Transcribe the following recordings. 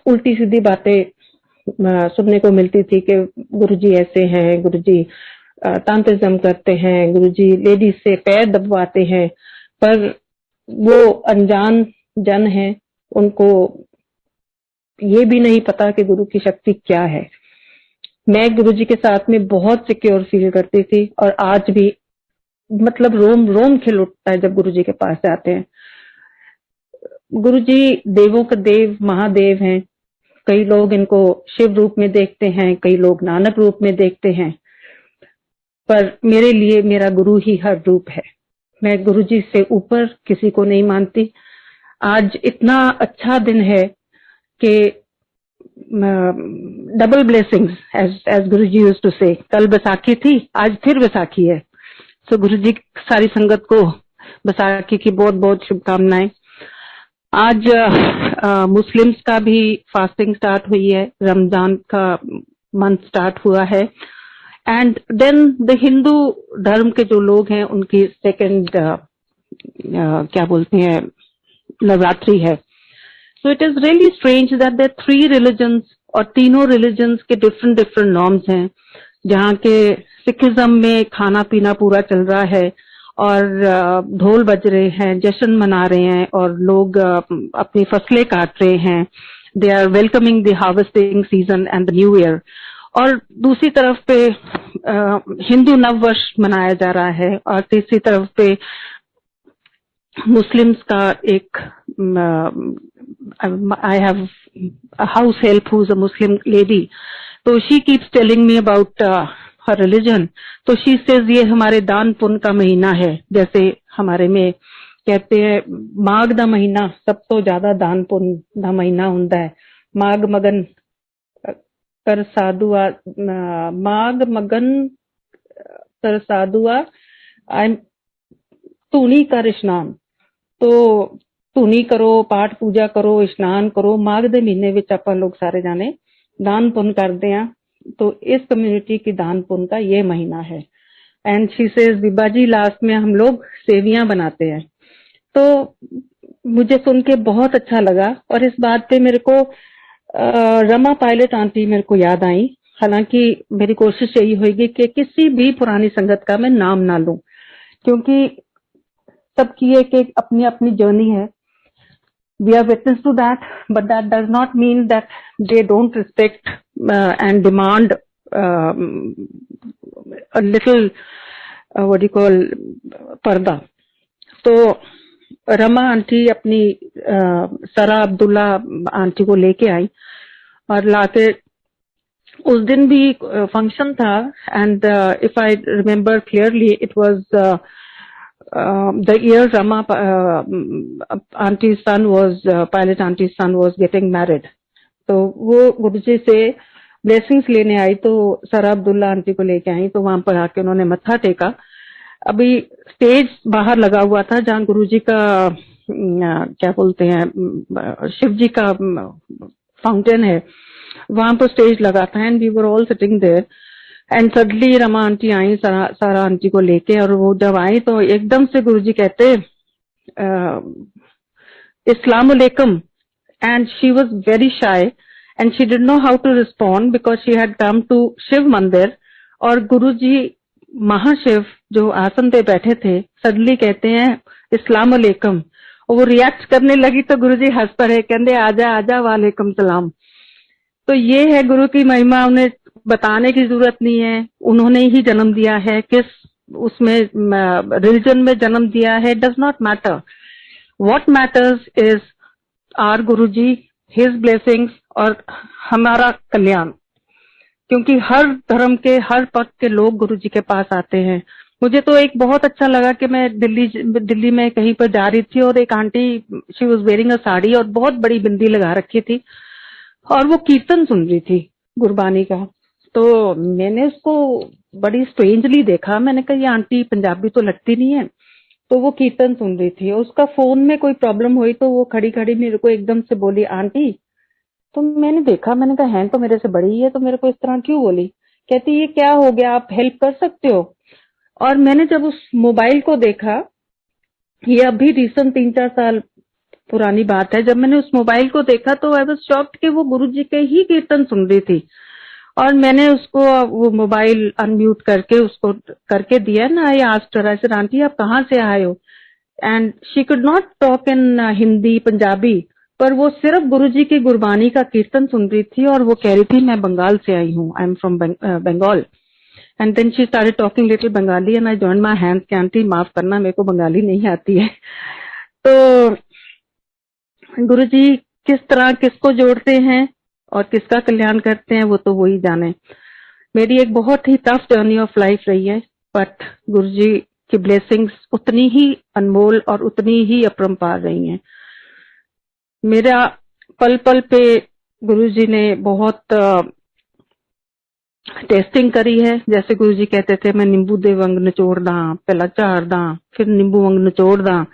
उल्टी सीधी बातें सुनने को मिलती थी कि गुरुजी ऐसे हैं, गुरुजी तांत्रिज्म करते हैं, गुरुजी लेडीज से पैर दबवाते हैं। पर वो अनजान जन है, उनको ये भी नहीं पता कि गुरु की शक्ति क्या है। मैं गुरुजी के साथ में बहुत सिक्योर फील करती थी और आज भी मतलब रोम रोम खिल उठता है जब गुरुजी के पास जाते हैं। गुरुजी देवों का देव, महादेव हैं। कई लोग इनको शिव रूप में देखते हैं, कई लोग नानक रूप में देखते हैं, पर मेरे लिए मेरा गुरु ही हर रूप है। मैं गुरुजी से ऊपर किसी को नहीं मानती। आज इतना अच्छा दिन है कि double blessings as Guruji used to say. कल बैसाखी थी, आज फिर बैसाखी है। तो गुरुजी सारी संगत को बैसाखी की बहुत बहुत शुभकामनाएं। आज मुस्लिम्स का भी फास्टिंग स्टार्ट हुई है, रमजान का मंथ स्टार्ट हुआ है। एंड देन द हिंदू धर्म के जो लोग हैं उनकी सेकंड क्या बोलते हैं, नवरात्रि है। So it is really strange that there 3 religions और तीनों रिलीजन्स के डिफरेंट डिफरेंट नॉर्म्स हैं। जहाँ के सिखिज्म में खाना पीना पूरा चल रहा है और ढोल बज रहे हैं, जश्न मना रहे हैं और लोग अपनी फसलें काट रहे हैं। They are welcoming the harvesting season and the new year. और दूसरी तरफ पे हिंदू नववर्ष मनाया जा रहा है और तीसरी तरफ पे मुस्लिम्स का एक I have a house help who's a Muslim lady, तो she keeps telling me about her religion. तो she says ये हमारे दान पुण्य का महीना है। जैसे हमारे में कहते हैं माघ दा महीना सब तो ज्यादा दान पुण्य दा महीना हुंदा है। माघ मगन कर साधुआ, माघ मगन कर साधुआ धूनी कर स्नान। तो ਧੂਣੀ करो, पाठ पूजा करो, स्नान करो। माघ ਦੇ ਮਹੀਨੇ ਵਿੱਚ ਆਪਾਂ लोग सारे जाने दान पुण्य करते हैं। तो इस कम्युनिटी की दान पुण्य का ये महीना है। And she says Biba ji last में हम लोग सेवियां बनाते हैं। तो मुझे सुन के बहुत अच्छा लगा और इस बात पे मेरे को रमा पायलट आंटी मेरे को याद आई। हालांकि मेरी कोशिश यही होगी कि किसी भी पुरानी संगत का मैं नाम ना लूं, क्योंकि सबकी एक अपनी अपनी जर्नी है। We are witness to that, but that does not mean that they don't respect and demand a little what do you call पर्दा। तो रमा आंटी अपनी सरा अब्दुल्ला आंटी को लेके आई और लाके उस दिन भी फंक्शन था। And if I remember clearly it was the year Rama auntie's son was pilot auntie's son was getting married. तो वो गुरुजी से ब्लेसिंग्स लेने आई, तो सरा अब्दुल्ला आंटी को लेके आई। तो वहां पर आके उन्होंने मत्था टेका। अभी स्टेज बाहर लगा हुआ था जहाँ गुरुजी का क्या बोलते हैं शिव जी का फाउंटेन है, वहां पर स्टेज लगा था। And we were all sitting there and suddenly Rama aunty आई सारा आंटी को लेके। और वो जब आई तो एकदम से गुरुजी कहते इस्लाम अलैकुम। And she was very shy and she did know how to respond because she had come to Shiv mandir. और गुरुजी महाशिव जो आसन पे बैठे थे सडनली कहते हैं इस्लाम अलैकुम। और वो रिएक्ट करने लगी तो गुरुजी हंस पड़े, कहते आजा आजा वालेकुम सलाम। तो ये है गुरु की महिमा। उन्हें बताने की जरूरत नहीं है, उन्होंने ही जन्म दिया है, किस उसमें रिलीजन में जन्म दिया है, does not matter. What matters is our Guruji, his blessings और हमारा कल्याण। क्योंकि हर धर्म के हर पक्ष के लोग गुरुजी के पास आते हैं। मुझे तो एक बहुत अच्छा लगा कि मैं दिल्ली में कहीं पर जा रही थी और एक aunty she was wearing a sari और बहुत बड़ी बिंदी लगा रखी थी और वो कीर्तन सुन रही थी गुरबानी का। तो मैंने उसको बड़ी स्ट्रेंजली देखा। मैंने कहा ये आंटी पंजाबी तो लगती नहीं है। तो वो कीर्तन सुन रही थी, उसका फोन में कोई प्रॉब्लम हुई तो वो खड़ी खड़ी मेरे को एकदम से बोली आंटी। तो मैंने देखा, मैंने कहा है तो मेरे से बड़ी है, तो मेरे को इस तरह क्यों बोली। कहती ये क्या हो गया, आप हेल्प कर सकते हो। और मैंने जब उस मोबाइल को देखा, ये अभी रिसेंट 3-4 साल पुरानी बात है, जब मैंने उस मोबाइल को देखा तो आई वाज शॉक्ड कि वो गुरुजी के ही कीर्तन सुन रही थी। और मैंने उसको वो मोबाइल अनम्यूट करके उसको करके दिया ना। I asked her, I said aunty आप कहाँ से आए हो? And she could not talk in Hindi Punjabi, पर वो सिर्फ गुरुजी की गुरबानी का कीर्तन सुन रही थी और वो कह रही थी मैं बंगाल से आई हूँ, I am from Bengal. And then she started talking little Bengali and I joined my hands कि आंटी माफ करना, मेरे को बंगाली नहीं आती है। तो गुरुजी किस तरह किसको जोड़ते हैं और किसका कल्याण करते हैं वो तो वही जाने। मेरी एक बहुत ही टफ जर्नी ऑफ लाइफ रही है, बट गुरुजी की ब्लेसिंग्स उतनी ही अनमोल और उतनी ही अपरंपार रही हैं। मेरा पल पल पे गुरुजी ने बहुत टेस्टिंग करी है। जैसे गुरुजी कहते थे मैं नींबू दे वंग निचोड़ दा, पहला झाड़ दा, फिर नींबू वंग निचोड़ दा,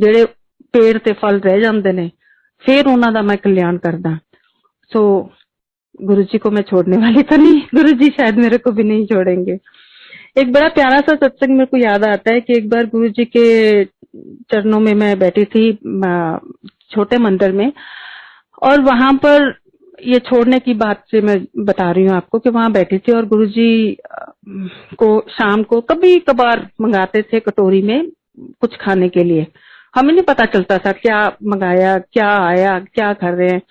जेड़े पेड़ ते फल रह जाते ने फिर उन्हां दा मैं कल्याण करदा। सो गुरुजी को मैं छोड़ने वाली तो नहीं, गुरुजी शायद मेरे को भी नहीं छोड़ेंगे। एक बड़ा प्यारा सा सत्संग मेरे को याद आता है कि एक बार गुरुजी के चरणों में मैं बैठी थी छोटे मंदिर में, और वहां पर ये छोड़ने की बात से मैं बता रही हूँ आपको कि वहां बैठी थी और गुरुजी को शाम को कभी कभार मंगाते थे कटोरी में कुछ खाने के लिए। हमें नहीं पता चलता था क्या मंगाया, क्या आया, क्या कर रहे हैं।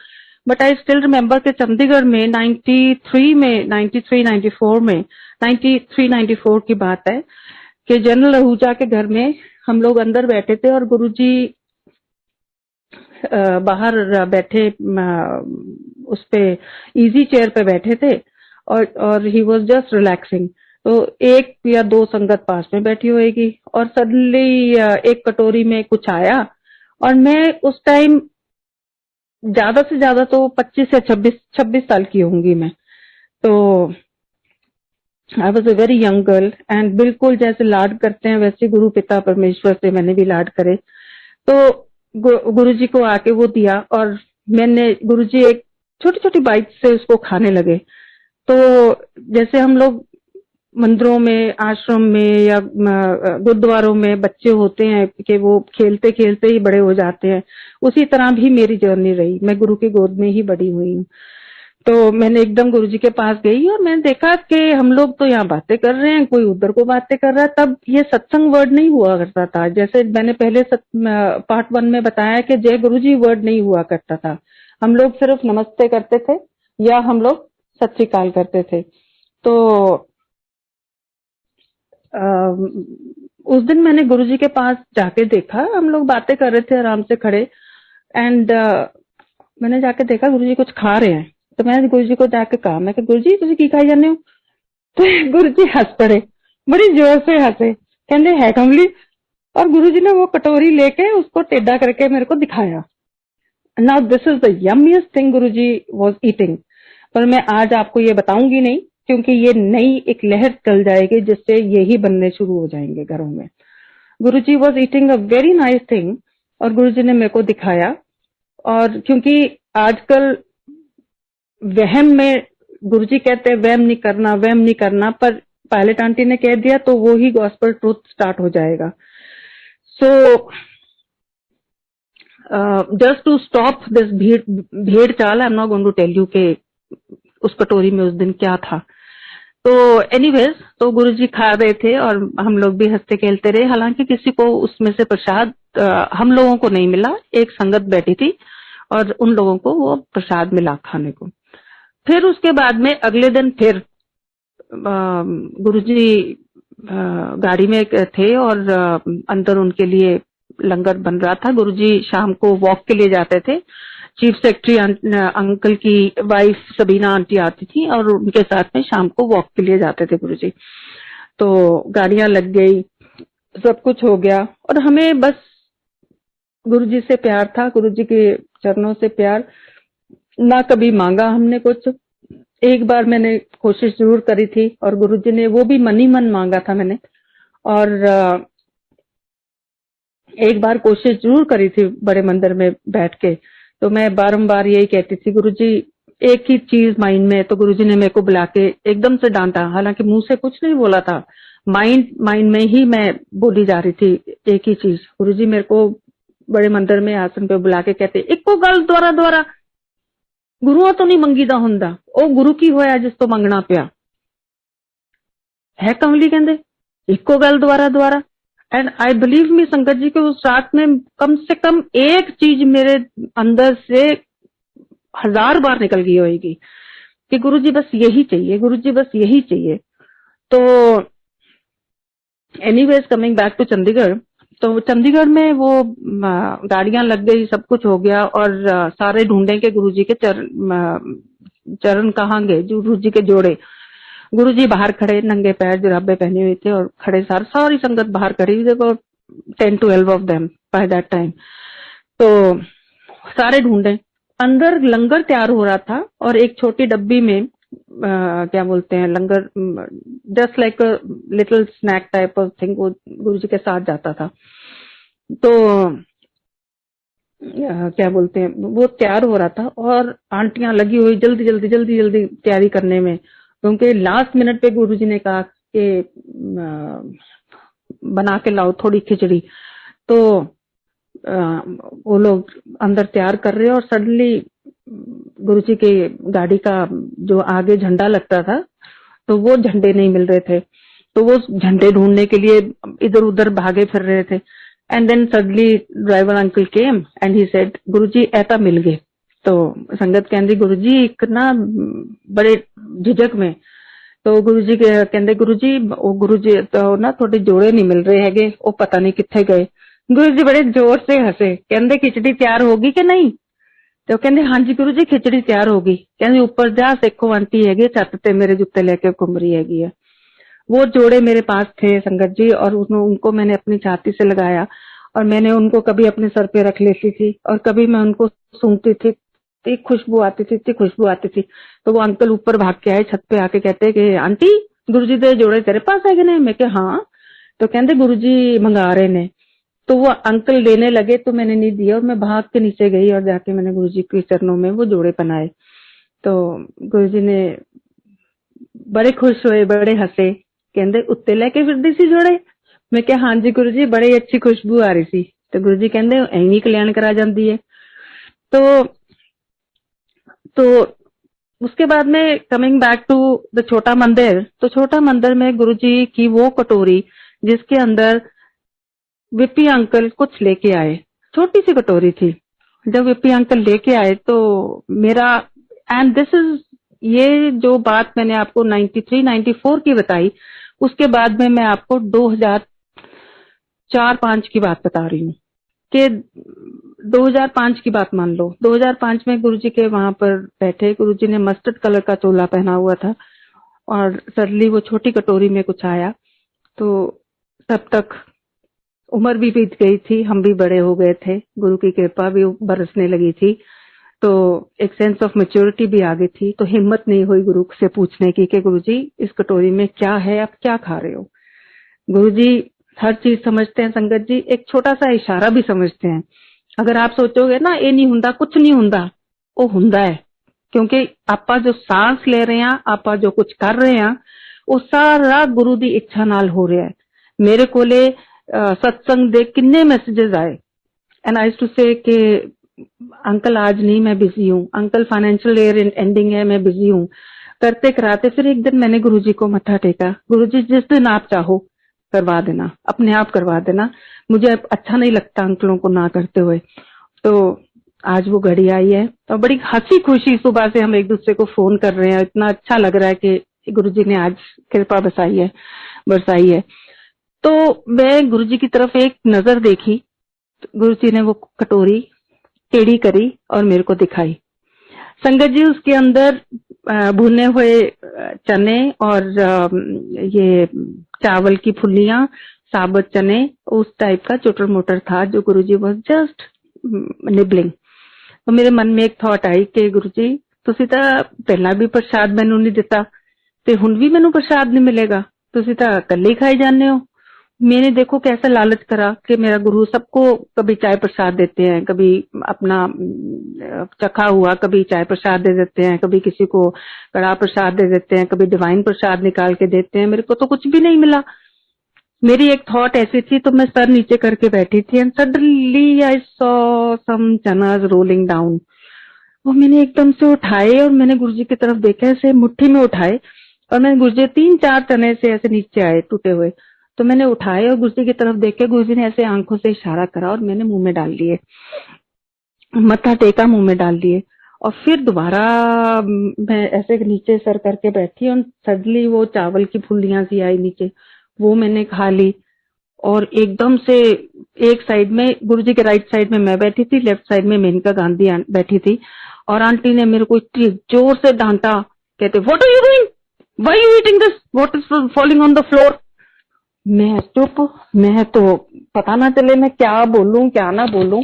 बट आई स्टिल रिमेम्बर कि चंडीगढ़ में 93-94 की बात है कि जनरल आहूजा के घर में हम लोग अंदर बैठे थे और गुरुजी बाहर बैठे उस पे इजी चेयर पे बैठे थे और ही वाज जस्ट रिलैक्सिंग। तो एक या दो संगत पास में बैठी होएगी और सडनली एक कटोरी में कुछ आया और मैं उस टाइम ज्यादा से ज्यादा तो 25 या 26 साल की होंगी मैं। तो I was a very young girl and बिल्कुल जैसे लाड करते हैं वैसे गुरु पिता परमेश्वर से मैंने भी लाड करे। तो गुरुजी को आके वो दिया और मैंने गुरुजी एक छोटी छोटी बाइट से उसको खाने लगे। तो जैसे हम लोग मंदिरों में, आश्रम में या गुरुद्वारों में बच्चे होते हैं कि वो खेलते खेलते ही बड़े हो जाते हैं, उसी तरह भी मेरी जर्नी रही। मैं गुरु की गोद में ही बड़ी हुई हूँ। तो मैंने एकदम गुरुजी के पास गई और मैंने देखा कि हम लोग तो यहाँ बातें कर रहे हैं, कोई उधर को बातें कर रहा है। तब ये सत्संग वर्ड नहीं हुआ करता था, जैसे मैंने पहले पार्ट 1 में बताया कि जय गुरुजी वर्ड नहीं हुआ करता था। हम लोग सिर्फ नमस्ते करते थे या हम लोग सत श्री अकाल करते थे। तो उस दिन मैंने गुरुजी के पास जाके देखा, हम लोग बातें कर रहे थे आराम से खड़े एंड मैंने जाके देखा गुरुजी कुछ खा रहे हैं। तो मैंने गुरुजी को जाके कहा, मैं गुरुजी तुसी की खाई जाने हो? तो गुरुजी हंस पड़े, बड़ी जोर से हंसे, कहते है कमली। और गुरुजी ने वो कटोरी लेके उसको टेढ़ा करके मेरे को दिखाया। Now this is the yummiest thing Guruji was eating. पर मैं आज आपको ये बताऊंगी नहीं क्योंकि ये नई एक लहर चल जाएगी जिससे यही बनने शुरू हो जाएंगे घरों में। Guruji was eating a very nice thing और गुरुजी ने मेरे को दिखाया। और क्योंकि आजकल वहम में गुरुजी कहते हैं वहम नहीं करना, पर पायलट आंटी ने कह दिया तो वो ही गॉस्पेल ट्रूथ स्टार्ट हो जाएगा। So just to stop this भेड़ चाल, I am not going to tell you के उस कटोरी में उस दिन क्या था। तो एनीवेज, तो गुरुजी खा रहे थे और हम लोग भी हंसते खेलते रहे। हालांकि किसी को उसमें से प्रसाद हम लोगों को नहीं मिला, एक संगत बैठी थी और उन लोगों को वो प्रसाद मिला खाने को। फिर उसके बाद में अगले दिन फिर गुरुजी गाड़ी में थे और अंदर उनके लिए लंगर बन रहा था। गुरुजी शाम को वॉक के लिए जाते थे। चीफ सेक्रेटरी अंकल की वाइफ सबीना आंटी आती थी और उनके साथ में शाम को वॉक के लिए जाते थे गुरुजी। तो गाड़ियां लग गई, सब कुछ हो गया और हमें बस गुरुजी से प्यार था, गुरुजी के चरणों से प्यार। ना कभी मांगा हमने कुछ। एक बार मैंने कोशिश जरूर करी थी और गुरुजी ने वो भी मन ही मन मांगा था मैंने। और एक बार कोशिश जरूर करी थी बड़े मंदिर में बैठ के। तो मैं बारंबार यही कहती थी गुरुजी एक ही चीज माइंड में। तो गुरुजी ने मेरे को बुला के एकदम से डांटा, हालांकि मुंह से कुछ नहीं बोला था, माइंड में ही मैं बोली जा रही थी एक ही चीज, गुरुजी मेरे को बड़े मंदिर में आसन पे बुला के कहते इक्को गल द्वारा द्वारा गुरुआ तो नहीं मंगीदा हुंदा, ओ गुरु की होया जिस तो मंगना पिया है। कमली कहते इक्को गल द्वारा द्वारा। एंड आई बिलीव मी संगत जी के उस रात में कम से कम एक चीज मेरे अंदर से 1000 बार निकल गई होगी कि गुरुजी बस यही चाहिए, गुरुजी बस यही चाहिए। तो anyways coming back to Chandigarh, तो चंडीगढ़ में वो गाड़ियां लग गई, सब कुछ हो गया और सारे ढूंढे के गुरुजी के चरण कहाँ गए, गुरुजी के जोड़े। गुरुजी बाहर खड़े, नंगे पैर जुराबे पहने हुए थे और खड़े, सारी संगत बाहर खड़ी, देखो 10 to 12 of them by that time. तो सारे ढूंढे, अंदर लंगर तैयार हो रहा था और एक छोटी डब्बी में क्या बोलते हैं langar, just like little snack type of thing, वो गुरुजी के साथ जाता था। तो क्या बोलते हैं वो तैयार हो रहा था और आंटियां लगी हुई जल्दी जल्दी जल्दी जल्दी तैयारी करने में, क्योंकि लास्ट मिनट पे गुरुजी ने कहा कि बना के लाओ थोड़ी खिचड़ी। तो वो लोग अंदर तैयार कर रहे हैं और सडनली गुरुजी के गाड़ी का जो आगे झंडा लगता था तो वो झंडे नहीं मिल रहे थे, तो वो झंडे ढूंढने के लिए इधर उधर भागे फिर रहे थे। And then suddenly driver uncle came and he said Guruji ऐसा मिल गए। तो संगत कहती गुरुजी एक ना बड़े झिझक में, तो गुरुजी कहते गुरुजी तो ना थोड़े जोड़े नहीं मिल रहे हैगे, वो पता नहीं किथे गए। गुरुजी बड़े जोर से हंसे, कहते खिचड़ी तैयार होगी कि नहीं? तो कहते हाँ जी गुरुजी खिचड़ी तैयार होगी। कहते ऊपर जा देखो आंटी हैगी छत पे मेरे जूते लेके घूम रही हैगी है। वो जोड़े मेरे पास थे संगत जी, और उनको मैंने अपनी छाती से लगाया और मैंने उनको कभी अपने सर पे रख लेती थी और कभी मैं उनको सूंघती थी, इतनी खुशबू आती थी, इतनी खुशबू आती थी। तो वो अंकल ऊपर भाग के आए छत पे, आके कहते कि आंटी गुरुजी दे जोड़े तेरे पास है कि नहीं? मैं कहा हाँ। तो कहते गुरुजी मंगा रहे ने। तो वो अंकल देने लगे तो मैंने नहीं दिया और मैं भाग के नीचे गई और जाके मैंने गुरुजी के चरणों में वो जोड़े पहनाए। तो गुरुजी ने बड़े खुश हुए, बड़े हंसे, कहते उत्ते लेके फिरदी सी जोड़े? मैं क्या हाँ जी गुरुजी बड़ी अच्छी खुशबू आ रही थी। तो गुरुजी कहते एवं कल्याण करा जाती है। तो उसके बाद में कमिंग बैक टू द छोटा मंदिर, तो छोटा मंदिर में गुरुजी की वो कटोरी जिसके अंदर विपी अंकल कुछ लेके आए, छोटी सी कटोरी थी। जब विपी अंकल लेके आए तो मेरा, एंड दिस इज, ये जो बात मैंने आपको 93-94 की बताई, उसके बाद में मैं आपको 2004-05 की बात बता रही हूँ कि 2005 की बात मान लो। 2005 में गुरुजी के वहां पर बैठे, गुरुजी ने मस्टर्ड कलर का चोला पहना हुआ था और सडनली वो छोटी कटोरी में कुछ आया। तो तब तक उम्र भी बीत गई थी, हम भी बड़े हो गए थे, गुरु की कृपा भी बरसने लगी थी, तो एक सेंस ऑफ मैच्योरिटी भी आ गई थी। तो हिम्मत नहीं हुई गुरु से पूछने की कि गुरुजी इस कटोरी में क्या है, आप क्या खा रहे हो? गुरुजी हर चीज समझते हैं संगत जी, एक छोटा सा इशारा भी समझते हैं। अगर आप सोचोगे ना ये नहीं हुंदा, कुछ नहीं हुंदा, वो हुंदा है, क्योंकि आपा जो सांस ले रहे हैं, आपा जो कुछ कर रहे हैं, वो सारा गुरु दी इच्छा नाल हो रहा है। मेरे कोले सत्संग दे किन्ने मैसेजेस आए एंड आई टू से कि अंकल आज नहीं, मैं बिजी हूँ, अंकल फाइनेंशियल ईयर एंडिंग है, मैं बिजी हूँ, करते कराते फिर एक दिन मैंने गुरुजी को मत्था टेका, गुरुजी जिस दिन आप चाहो करवा देना, अपने आप करवा देना, मुझे अच्छा नहीं लगता अंकलों को ना करते हुए। तो आज वो घड़ी आई है और बड़ी हंसी खुशी सुबह से हम एक दूसरे को फोन कर रहे हैं, इतना अच्छा लग रहा है कि गुरुजी ने आज कृपा बरसाई है। तो मैं गुरुजी की तरफ एक नजर देखी, गुरुजी ने वो कटोरी टेढ़ी करी और मेरे को दिखाई। संगत जी उसके अंदर भुने हुए चने और ये चावल की फुल्लियां, साबुत चने, उस टाइप का चोटर मोटर था जो गुरुजी वाज जस्ट निबलिंग। तो मेरे मन में एक थॉट आई कि गुरुजी तुसी तां पहला भी प्रसाद मैनू नहीं दिता ते हुण भी मैनू प्रसाद नहीं मिलेगा, तुसी तां कल्ले ही खाई जाने हो। मैंने देखो कैसा लालच करा कि मेरा गुरु सबको कभी चाय प्रसाद देते हैं, कभी अपना चखा हुआ, कभी चाय प्रसाद दे देते हैं, कभी किसी को कड़ा प्रसाद दे देते हैं, कभी डिवाइन प्रसाद निकाल के देते हैं, मेरे को तो कुछ भी नहीं मिला। मेरी एक थॉट ऐसी थी, तो मैं सर नीचे करके बैठी थी and suddenly I saw some chanas rolling down. वो मैंने एकदम से उठाए और मैंने गुरुजी की तरफ देखा, ऐसे मुट्ठी में उठाए और मैंने गुरुजी 3-4 चने से ऐसे नीचे आए टूटे हुए, तो मैंने उठाए और गुरुजी की तरफ देखे। गुरुजी ने ऐसे आंखों से इशारा करा और मैंने मुंह में डाल लिए, मत्था टेका, मुंह में डाल लिए। और फिर दोबारा मैं ऐसे नीचे सर करके बैठी और सडनली वो चावल की फुल्लियां सी आई नीचे, वो मैंने खा ली। और एकदम से एक साइड में गुरुजी के राइट साइड में मैं बैठी थी, लेफ्ट साइड में मेनका गांधी बैठी थी, और आंटी ने मेरे को इतनी जोर से डांटा, कहते what are you doing, why you eating this, what is falling on the floor. मैं चुप, मैं तो पता ना चले मैं क्या बोलूं क्या ना बोलूं,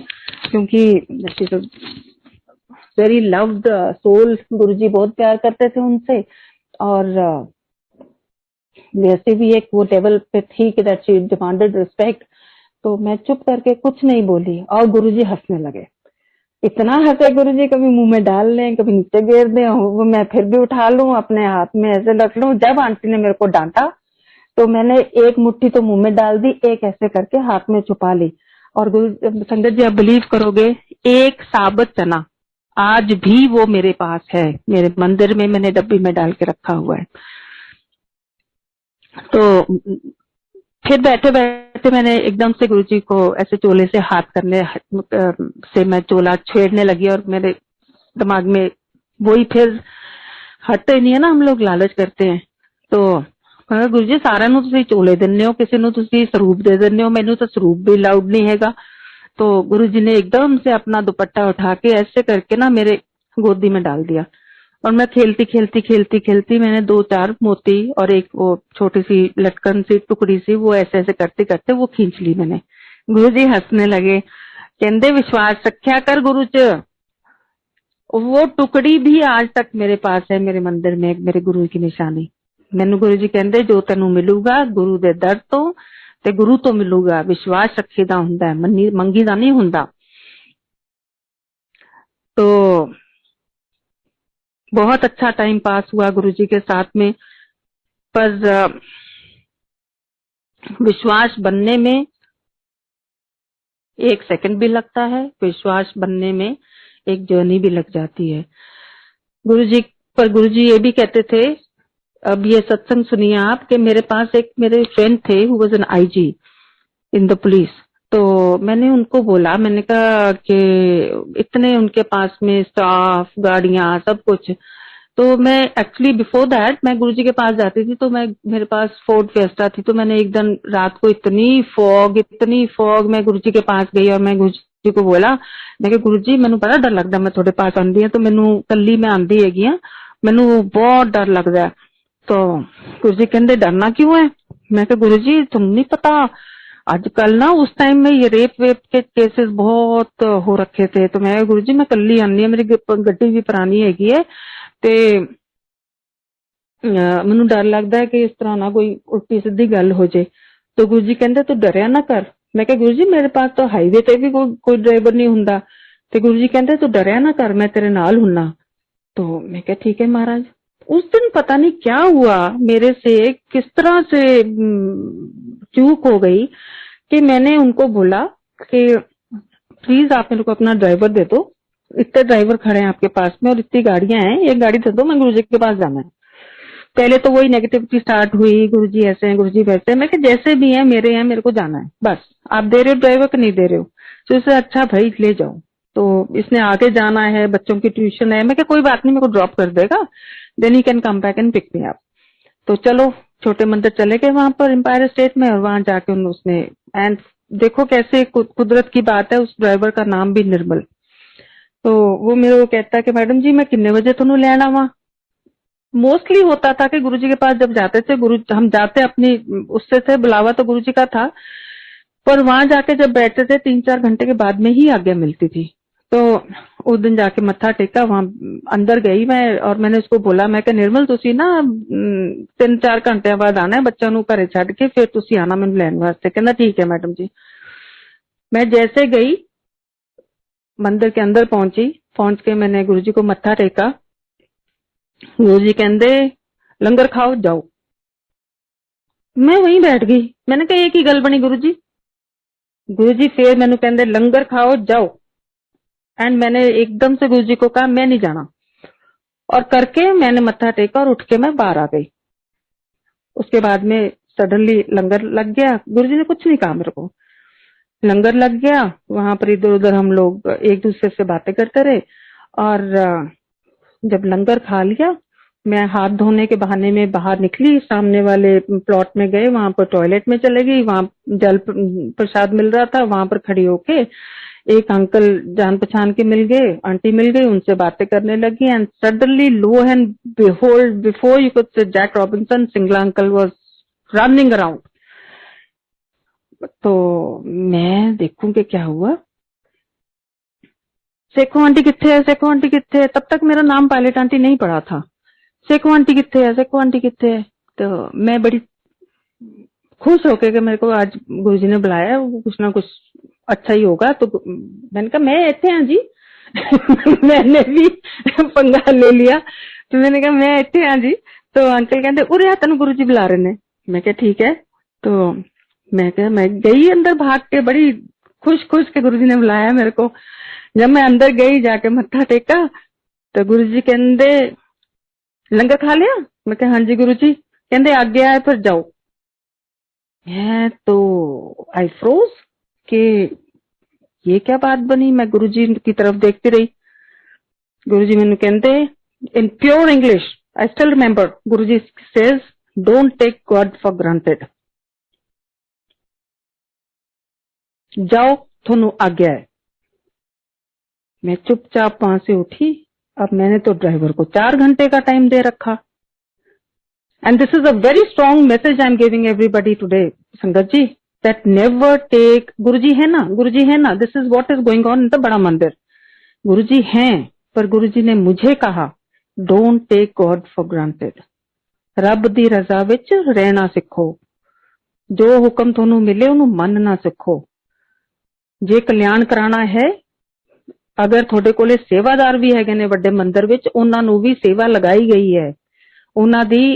क्योंकि वेरी लव्ड सोल, गुरुजी बहुत प्यार करते थे उनसे, और वैसे भी एक वो लेवल पे थी कि दैट शी डिमांडेड रिस्पेक्ट। तो मैं चुप करके कुछ नहीं बोली और गुरुजी हंसने लगे। इतना हंसे गुरुजी, कभी मुंह में डाल लें, कभी नीचे गिर दें, वो मैं फिर भी उठा लूं, अपने हाथ में ऐसे रख लूं। जब आंटी ने मेरे को डांटा तो मैंने एक मुट्ठी तो मुंह में डाल दी, एक ऐसे करके हाथ में छुपा ली। और गुरु संगत जी, आप बिलीव करोगे, एक साबुत चना आज भी वो मेरे पास है, मेरे मंदिर में मैंने डब्बी में डाल के रखा हुआ है। तो फिर बैठे बैठे मैंने एकदम से गुरुजी को ऐसे चोले से हाथ करने से मैं चोला छेड़ने लगी, और मेरे दिमाग में वही फिर हटते नहीं है ना, हम लोग लालच करते हैं। तो गुरुजी सारे ਨੂੰ ਤੁਸੀਂ चोले ਦਿੰਦੇ हो, किसी ਨੂੰ ਤੁਸੀਂ ਸਰੂਪ दे ਦਿੰਦੇ हो, ਮੈਨੂੰ तो ਸਰੂप भी अलाउड नहीं हैगा। तो गुरुजी ने एकदम से अपना दुपट्टा उठा के ऐसे करके ना मेरे गोदी में डाल दिया, और मैं खेलती खेलती खेलती खेलती मैंने 2-4 मोती और एक वो छोटी सी लटकन सी टुकड़ी सी, वो ऐसे ऐसे करते करते वो खींच ली मैंने। गुरुजी हंसने लगे, कहते विश्वास रखा कर गुरु च। वो टुकड़ी भी आज तक मेरे पास है, मेरे मंदिर में, मेरे गुरु की निशानी। मैनू गुरु जी कहते जो तेनू मिलूगा गुरु दे दर तो ते गुरु तो मिलूगा, विश्वास रखी दा हुंदा है, मंगी दा नहीं हुंदा। तो बहुत अच्छा टाइम पास हुआ गुरु जी के साथ में, पर विश्वास बनने में 1 सेकंड भी लगता है, विश्वास बनने में एक जर्नी भी लग जाती है गुरुजी। पर गुरुजी ये भी कहते थे, अब ये सत्संग सुनिए आप, कि मेरे पास एक मेरे फ्रेंड थे who was an IG in the police. तो मैंने उनको बोला, मैंने कहा कि इतने उनके पास में स्टाफ, गाड़ियां, सब कुछ। तो मैं एक्चुअली बिफोर दैट मैं गुरुजी के पास जाती थी, तो मैं मेरे पास फोर्ड फेस्टा थी। तो मैंने एक दिन रात को इतनी फॉग, मैं गुरुजी के पास गई और मैं गुरुजी को बोला, मैं गुरु जी मैनू बड़ा डर लगता, मैं थोड़े पास आंदी है तो मैनू कली मैं आंदी हैगी हाँ, मैनू बहुत डर लगता है। तो गुरु जी कहते डरना क्यों है? मैं कहा गुरु जी तुम नहीं पता, आजकल ना उस टाइम में ये रेप वेप के केसेस बहुत हो रखे थे। तो मैं गुरु जी मैं कली आनी है, मेरी गड्डी भी पुरानी हैगी है, ते मैनू डर लगता है कि इस तरह ना कोई उल्टी सीधी गल हो जाए। तो गुरु जी कहते तू डरिया ना कर। मैं कहा गुरु जी मेरे पास तो हाईवे पे भी कोई ड्राइवर नहीं हुंदा। तो गुरु जी कहते तू डरिया ना कर, मैं तेरे नाल हुन्ना। तो मैं कहा ठीक है महाराज। उस दिन पता नहीं क्या हुआ मेरे से, किस तरह से चूक हो गई कि मैंने उनको बोला कि प्लीज आप मेरे को अपना ड्राइवर दे दो, इतने ड्राइवर खड़े हैं आपके पास में और इतनी गाड़ियां हैं, एक गाड़ी दे दो, मैं गुरुजी के पास जाना है। पहले तो वही नेगेटिविटी स्टार्ट हुई, गुरुजी ऐसे हैं, गुरुजी वैसे हैं। मैं कि जैसे भी हैं मेरे हैं, मेरे को जाना है, बस आप दे रहे हो ड्राइवर कि नहीं दे रहे हो, तो इससे अच्छा भाई ले जाओ। तो इसने आगे जाना है, बच्चों की ट्यूशन है। मैं क्या कोई बात नहीं, मेरे को ड्रॉप कर देगा, then he can come back and pick me up. तो चलो छोटे मंदिर चले गए वहां पर एम्पायर स्टेट में, और वहां जाके उसने एंड देखो कैसे कुदरत की बात है, उस ड्राइवर का नाम भी निर्मल। तो वो मेरे को कहता है कि मैडम जी मैं कितने बजे थोनू लैन आवा। मोस्टली होता था कि गुरुजी के पास जब जाते थे, गुरु हम जाते अपनी उससे थे, बुलावा तो गुरुजी का था, पर वहां जाके जब बैठते थे 3-4 घंटे के बाद में ही आज्ञा मिलती थी। तो उस दिन जाके मत्था टेका, वहां अंदर गई मैं और मैंने उसको बोला, मैं कहा निर्मल तुसी ना 3-4 घंटे बाद आना है, बच्चों नू घरे छड़ के फिर तुसी आना मैनू लैन वास्ते। कहना ठीक है मैडम जी। मैं जैसे गई मंदिर के अंदर पहुंच के मैंने गुरुजी को मत्था टेका। गुरुजी कहते लंगर खाओ जाओ। मैं वहीं बैठ गई। मैंने कहा एक ही गल बनी गुरु जी। गुरु जी फिर मैंने कहते लंगर खाओ जाओ। एंड मैंने एकदम से गुरु जी को कहा मैं नहीं जाना, और करके मैंने मत्था टेका और उठ के मैं बाहर आ गई। उसके बाद में सडनली लंगर लग गया। गुरु जी ने कुछ नहीं कहा मेरे को, लंगर लग गया। वहां पर इधर उधर हम लोग एक दूसरे से बातें करते रहे। और जब लंगर खा लिया, मैं हाथ धोने के बहाने में बाहर निकली, सामने वाले प्लॉट में गए, वहां पर टॉयलेट में चले गई। वहां जल प्रसाद मिल रहा था, वहां पर खड़ी होके एक अंकल जान पहचान के मिल गए, आंटी मिल गई, उनसे बातें करने लगी। And suddenly lo and behold, before you could say Jack Robinson, Singla uncle was running around. तो मैं देखूं कि क्या हुआ। सेखो आंटी कित्थे है, सेखो आंटी कित्थे है। तब तक मेरा नाम पायलट आंटी नहीं पड़ा था। सेखो आंटी कित्थे है, सेखो आंटी कित्थे है। तो मैं बड़ी खुश होके कि मेरे को आज गुरुजी ने बुलाया, कुछ ना कुछ अच्छा ही होगा। तो मैंने कहा मैं इत्थे हां जी। मैंने भी पंगा ले लिया। तो मैंने कहा मैं इत्थे हां जी। तो अंकल कहते उरे आ तेन गुरुजी बुला रहे ने। मैं कहा ठीक है। तो मैं गई अंदर भाग के, बड़ी खुश खुश के गुरुजी ने बुलाया मेरे को। जब मैं अंदर गई, जाके मत्था टेका, तो गुरुजी कहते लंगर खा लिया। मैं कहा हाँ जी गुरुजी। कहते आगे आए फिर जाओ। है तो आई फ्रोज कि ये क्या बात बनी। मैं गुरुजी की तरफ देखती रही। गुरुजी मैंने कहते in pure English, I still remember, Guruji says don't take God for granted. जाओ थोनू आज्ञा है। मैं चुपचाप वहां से उठी। अब मैंने तो ड्राइवर को 4 घंटे का टाइम दे रखा। And this is a very strong message I am giving everybody today, sangat ji, that never take, Guruji है ना, गुरुजी है ना, this is what is going on in the Bada Mandir. Guruji हैं, पर गुरुजी ने मुझे कहा don't take God for granted. रब दी रजा विच रहना सिखो। जो हुक्म थोनू मिले उन्हें मनना सिखो। जे कल्याण कराना है, अगर थोड़े कोले सेवादार भी है ने वड्डे मंदिर विच, उन्हां नू भी सेवा लगाई गई है, उन्हां दी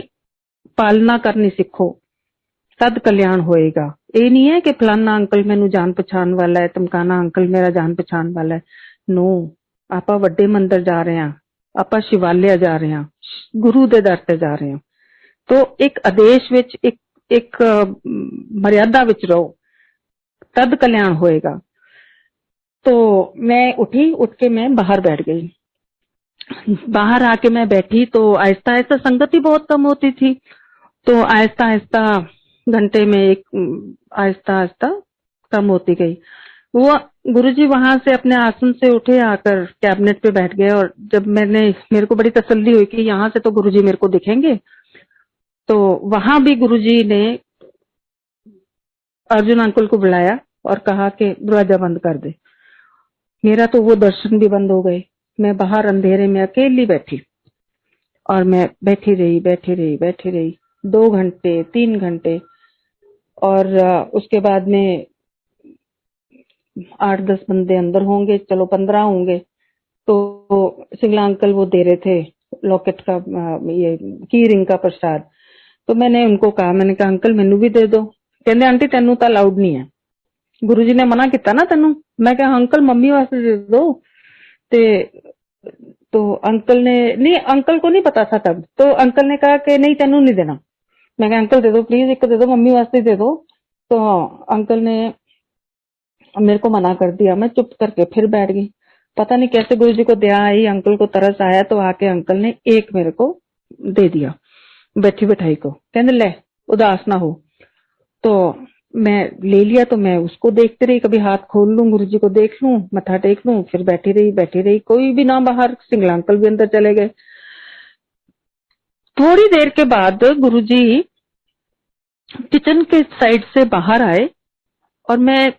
पालना करनी सिखो, तद कल्याण होएगा। ये नहीं है कि फलाना अंकल मैनू जान पछाण वाला है, तमकाना अंकल मेरा जान पछाण वाला है। नो, आपां वड्डे मंदिर जा रहे हैं, आपां शिवालय जा रहे हैं, गुरु दे दर ते जा रहे हैं। तो एक आदेश विच, एक मर्यादा विच रहो, तद कल्याण होएगा। तो मैं उठी, उठ के मैं बाहर बैठ गई। बाहर आके मैं बैठी तो आहिस्ता आहिस्ता संगत ही बहुत कम होती थी। तो आहिस्ता आहिस्ता घंटे में एक आहिस्ता आहिस्ता कम होती गई। वो गुरुजी वहां से अपने आसन से उठे, आकर कैबिनेट पे बैठ गए। और जब मेरे को बड़ी तसल्ली हुई कि यहाँ से तो गुरुजी मेरे को दिखेंगे, तो वहां भी गुरुजी ने अर्जुन अंकल को बुलाया और कहा कि दरवाजा बंद कर दे। मेरा तो वो दर्शन भी बंद हो गए। मैं बाहर अंधेरे में अकेली बैठी, और मैं बैठी रही बैठी रही बैठी रही 2 घंटे 3 घंटे। और उसके बाद में 8-10 बंदे अंदर होंगे, चलो 15 होंगे। तो सिंगला अंकल वो दे रहे थे लॉकेट का, ये की रिंग का प्रसाद। तो मैंने उनको कहा, मैंने कहा अंकल मैनू भी दे दो। कहते आंटी तेनू तो अलाउड नहीं है, गुरुजी ने मना किया ना तेनू। मैं कहा अंकल मम्मी वास्ते दे दो। ते तो अंकल ने, नहीं अंकल को नहीं पता था तब। तो अंकल ने कहा कि नहीं तेनू नहीं देना। मैं कहा अंकल दे दो प्लीज, एक दे दो, मम्मी वास्ते दे दो। तो अंकल ने मेरे को मना कर दिया। मैं चुप करके फिर बैठ गई। पता नहीं कैसे गुरुजी को दया आई, अंकल को तरस आया, तो आके अंकल ने एक मेरे को दे दिया बैठी बैठाई को। कहने ले उदास ना हो। तो मैं ले लिया। तो मैं उसको देखती रही, कभी हाथ खोल लूं, गुरुजी को देख लूं, मत्था टेक लूं, फिर बैठी रही बैठी रही, कोई भी ना बाहर। सिंगला अंकल भी अंदर चले गए। थोड़ी देर के बाद गुरुजी किचन के साइड से बाहर आए, और मैं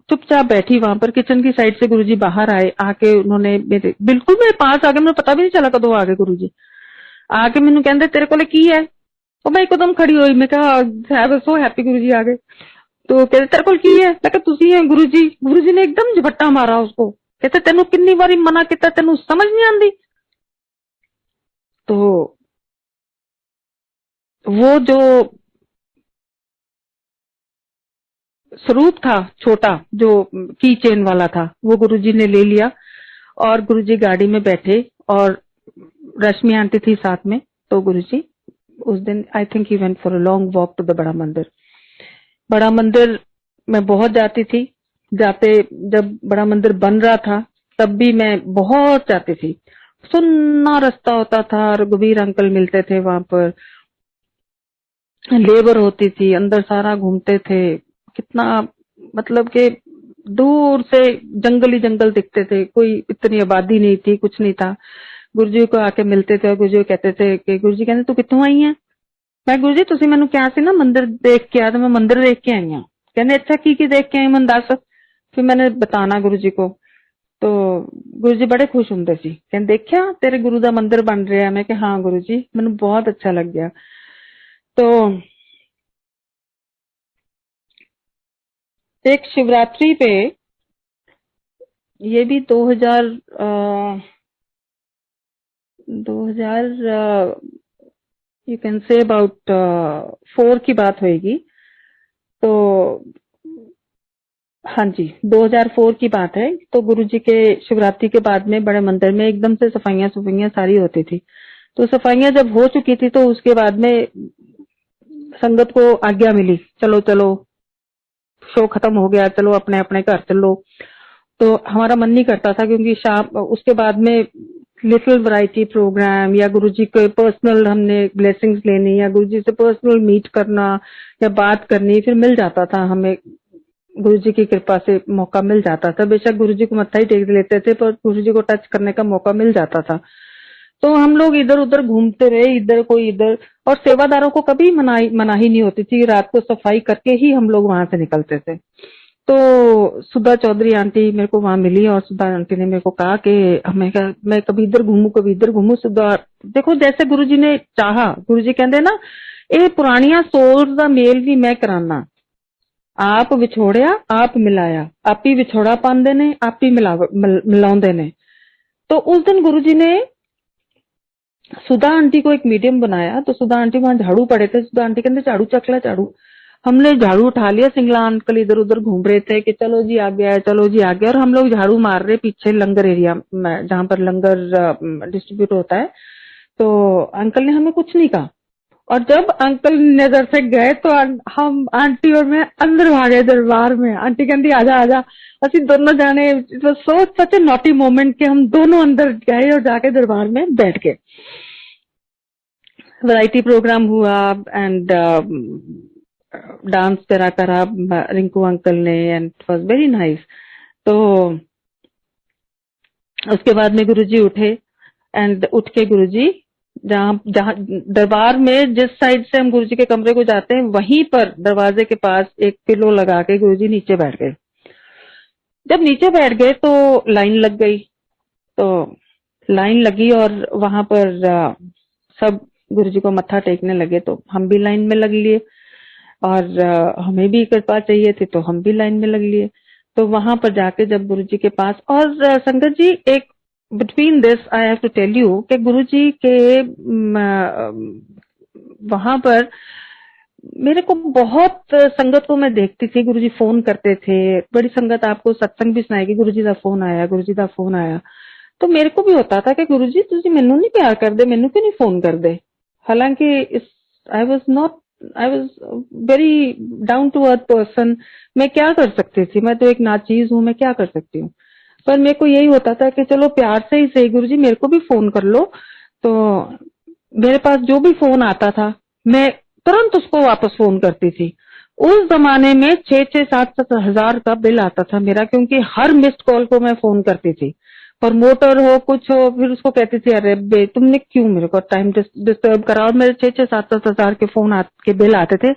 चुपचाप बैठी वहां पर। किचन की साइड से गुरुजी बाहर आए, आके उन्होंने बिल्कुल मेरे पास आके, मुझे पता भी नहीं चला कदों आ गए गुरुजी। आके मैनू कहंदे तेरे कोले की है। और मैं एकदम खड़ी हुई। मैं कहा आई वाज सो हैप्पी गुरुजी आ गए। तो कहते तेरे कोल की है। मैं कहा तुसी है गुरुजी। गुरुजी ने एकदम झपट्टा मारा उसको। कहते तेनू कितनी बारी मना किया, तेनू समझ नहीं आती। तो वो जो स्वरूप था छोटा जो की चेन वाला था, वो गुरुजी ने ले लिया और गुरुजी गाड़ी में बैठे और रश्मि आंटी थी साथ में। तो गुरुजी उस दिन I think he went for a long walk to the Bada Mandir. बड़ा मंदिर मैं बहुत जाती थी, जाते जब बड़ा मंदिर बन रहा था तब भी मैं बहुत जाती थी। सुन्ना रास्ता होता था, रघुवीर अंकल मिलते थे वहां पर, लेबर होती थी, अंदर सारा घूमते थे। कितना मतलब कि दूर से जंगल ही जंगल दिखते थे, कोई इतनी आबादी नहीं थी, कुछ नहीं था। गुरुजी को आके मिलते थे और गुरुजी कहते थे कि गुरुजी कहते तू कितों आई है? मैं गुरुजी तुसी मैनू क्या सी ना मंदिर देख के आ, तो मैं मंदिर देख के आई हाँ। कहने अच्छा की देख के आई मैं दस। फिर मैंने बताना गुरुजी को, तो गुरुजी बड़े खुश होंगे सी, कहते देखिया तेरे गुरु दा मंदिर बन रहा है। मैं कहा हाँ गुरुजी, मैनू बहुत अच्छा लग गया। तो एक शिवरात्रि पे, ये भी 2000 यू कैन से अबाउट 4 की बात होगी। तो हाँ जी 2004 की बात है। तो गुरुजी के शिवरात्रि के बाद में बड़े मंदिर में एकदम से सफाइयां सफाइयां सारी होती थी। तो सफाइयां जब हो चुकी थी तो उसके बाद में संगत को आज्ञा मिली, चलो चलो शो खत्म हो गया, चलो अपने अपने घर चलो। तो हमारा मन नहीं करता था क्योंकि शाम उसके बाद में लिटिल वैरायटी प्रोग्राम या गुरुजी के पर्सनल हमने ब्लेसिंग्स लेनी या गुरुजी से पर्सनल मीट करना या बात करनी, फिर मिल जाता था हमें, गुरुजी की कृपा से मौका मिल जाता था। बेशक गुरुजी को मत्था ही टेक लेते थे पर गुरुजी को टच करने का मौका मिल जाता था। तो हम लोग इधर उधर घूमते रहे, इधर कोई इधर, और सेवादारों को कभी मनाही नहीं होती थी, रात को सफाई करके ही हम लोग वहां से निकलते थे। तो सुधा चौधरी आंटी मेरे को वहां मिली और सुधा आंटी ने मेरे को कहा कि मैं कभी इधर घूमू कभी इधर घूमू। सुधा देखो जैसे गुरुजी ने चाहा, गुरुजी कहते ना ये पुरानिया सोल का मेल भी मैं कराना, आप विछोड़िया आप मिलाया, आप ही विछोड़ा पाते ने आप ही मिलाते ने। तो उस दिन गुरुजी ने सुधा आंटी को एक मीडियम बनाया। तो सुधा आंटी वहां झाड़ू पड़े थे, सुधा आंटी कहते झाड़ू चक ला झाड़ू। हमने झाड़ू उठा लिया, सिंगला अंकल इधर उधर घूम रहे थे कि चलो जी आ गया है, चलो जी आ गया, और हम लोग झाड़ू मार रहे पीछे लंगर एरिया में जहां पर लंगर डिस्ट्रीब्यूट होता है। तो अंकल ने हमें कुछ नहीं कहा, और जब अंकल नजर से गए तो हम आंटी और मैं अंदर भागे दरबार में। आंटी कहती आजा आजा, असि दोनों जाने, सोच सच ए नॉटी मोमेंट कि हम दोनों अंदर गए और जाके दरबार में बैठ गए। वैरायटी प्रोग्राम हुआ एंड डांस करा रिंकू अंकल ने and it was very nice. तो उसके बाद में गुरुजी उठे एंड उठ के गुरुजी जहाँ जहाँ दरबार में जिस साइड से हम गुरुजी के कमरे को जाते हैं वहीं पर दरवाजे के पास एक पिलो लगा के गुरुजी नीचे बैठ गए। जब नीचे बैठ गए तो लाइन लग गई। तो लाइन लगी और वहां पर सब गुरुजी को मत्था टेकने लगे, तो हम भी लाइन में लग लिए और हमें भी कृपा चाहिए थी तो हम भी लाइन में लग लिए। तो वहां पर जाके जब गुरुजी के पास, और संगत जी एक between this I have to tell you कि गुरुजी के वहां पर मेरे को बहुत संगत को मैं देखती थी, गुरुजी फोन करते थे, बड़ी संगत आपको सत्संग भी सुनाएगी गुरुजी का फोन आया, गुरुजी का फोन आया। तो मेरे को भी होता था कि गुरुजी तुझे मैनू नहीं प्यार करते, मैनू क्यों नहीं फोन करते। हालांकि I was very down to earth person, मैं क्या कर सकती थी, मैं तो एक नाचीज हूँ, मैं क्या कर सकती हूँ। पर मेरे को यही होता था कि चलो प्यार से ही सही गुरुजी मेरे को भी फोन कर लो। तो मेरे पास जो भी फोन आता था मैं तुरंत उसको वापस फोन करती थी। उस जमाने में 6-6, 7-7 हजार का बिल आता था मेरा, क्योंकि हर मिस्ड कॉल को मैं फोन करती थी, प्रमोटर हो कुछ हो, फिर उसको कहती थी अरे बे तुमने क्यों मेरे को टाइम डिस्टर्ब करा। और मेरे 6-6, 7-7 हजार के फोन के बिल आते थे।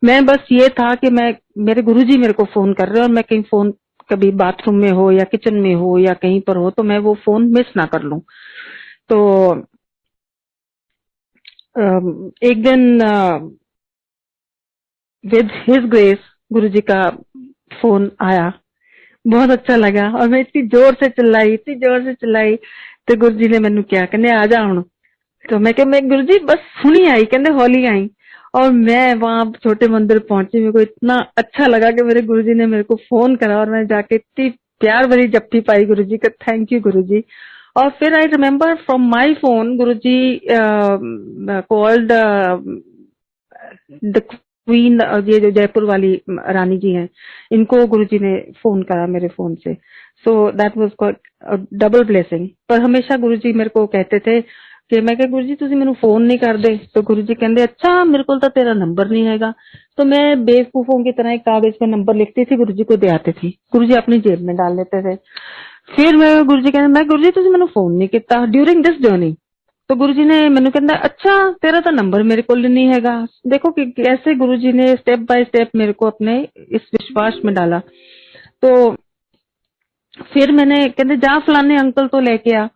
मैं बस ये था कि मैं मेरे गुरुजी मेरे को फोन कर रहे हैं और मैं कहीं फोन कभी बाथरूम में हो या किचन में हो या कहीं पर हो तो मैं वो फोन मिस ना कर लूं। तो एक दिन विद हिज ग्रेस गुरुजी का फोन आया, बहुत अच्छा लगा और मैं इतनी जोर से चिल्लाई तो गुरुजी ने मैनू क्या कहने आ जा हुण। तो मैं गुरुजी बस हुणी आई, कहते हौली आई। और मैं वहां छोटे मंदिर पहुंची, मेरे को इतना अच्छा लगा कि मेरे गुरुजी ने मेरे को फोन करा और मैं जाके इतनी प्यार भरी जप्ती पाई गुरुजी का, थैंक यू गुरुजी। और फिर I remember from my phone Guruji called the queen, ये जो जयपुर वाली रानी जी हैं, इनको गुरुजी ने फोन करा मेरे फोन से। So that was double blessing. पर हमेशा गुरुजी मेरे को कहते थे कि मैं गुरु जी तुसी मैनू फोन नहीं करते, तो गुरु जी कहते अच्छा मेरे को तो तेरा नंबर नहीं हैगा। तो मैं बेवकूफों की तरह एक कागज पे नंबर लिखती थी, गुरु जी को दे आते थी, गुरु जी अपनी जेब में डाल लेते थे। फिर मैं गुरु जी कहते मैं गुरु जी तुसी मैनू फोन नहीं किया ड्यूरिंग दिस जर्नी। तो गुरु जी ने मैनू कहता अच्छा तेरा तो नंबर मेरे को नहीं हैगा। देखो कि कैसे गुरु जी ने स्टेप बाय स्टेप मेरे को अपने इस विश्वास में डाला। तो फिर मैंने कहते जा फलाने अंकल तो लेके आ,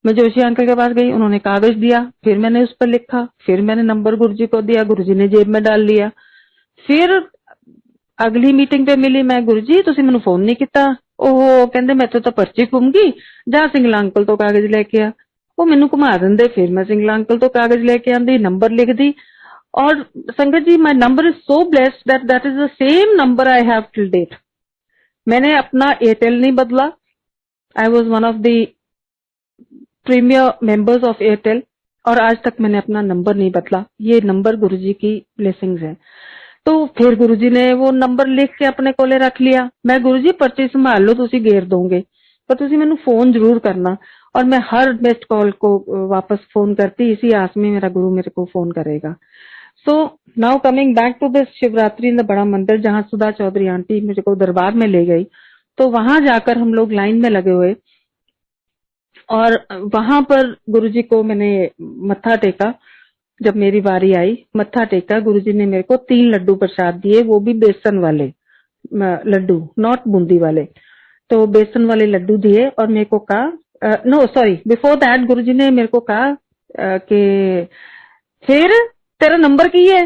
मैं जोशी अंकल के पास गई, उन्होंने कागज दिया, फिर मैंने उस पर लिखा, फिर मैंने नंबर गुरुजी को दिया, गुरुजी ने जेब में डाल लिया। फिर अगली मीटिंग पे मिली मैं, गुरुजी तुसी मैनू फोन नहीं किया। ओहो कहते मैं तो पर्ची घुम गई, जा सिंगला अंकल तो कागज लेके आ। वो मैनू घुमा देंदे, फिर मैं सिंगला अंकल तो कागज लेके आंदी, नंबर लिख दी। और sangat ji my number is so blessed that that is the same number I have till date. मैंने अपना एयरटेल नहीं बदला, I was one of the premier members of Airtel, और आज तक मैंने अपना नंबर नहीं बदला। ये नंबर गुरुजी की ब्लेसिंग्स है। तो फिर गुरुजी ने वो नंबर लिख के अपने कोले रख लिया। मैं गुरुजी पर्ची संभाल लो, तुसी घेर दोगे, पर तुसी मैनू फोन जरूर करना। और मैं हर मिस्ड कॉल को वापस फोन करती, इसी आस में मेरा गुरु मेरे को फोन करेगा। So now coming back to this Shivratri in the Bada Mandir, जहां सुधा चौधरी आंटी मुझे को दरबार में ले गई, तो वहां जाकर हम लोग लाइन में लगे हुए, और वहां पर गुरुजी को मैंने मत्था टेका। जब मेरी बारी आई, मत्था टेका, गुरुजी ने मेरे को 3 लड्डू प्रसाद दिए, वो भी बेसन वाले लड्डू, नॉट बूंदी वाले। तो बेसन वाले लड्डू दिए और मेरे को कहा नो सॉरी बिफोर दैट गुरुजी ने मेरे को कहा कि फिर तेरा नंबर की है।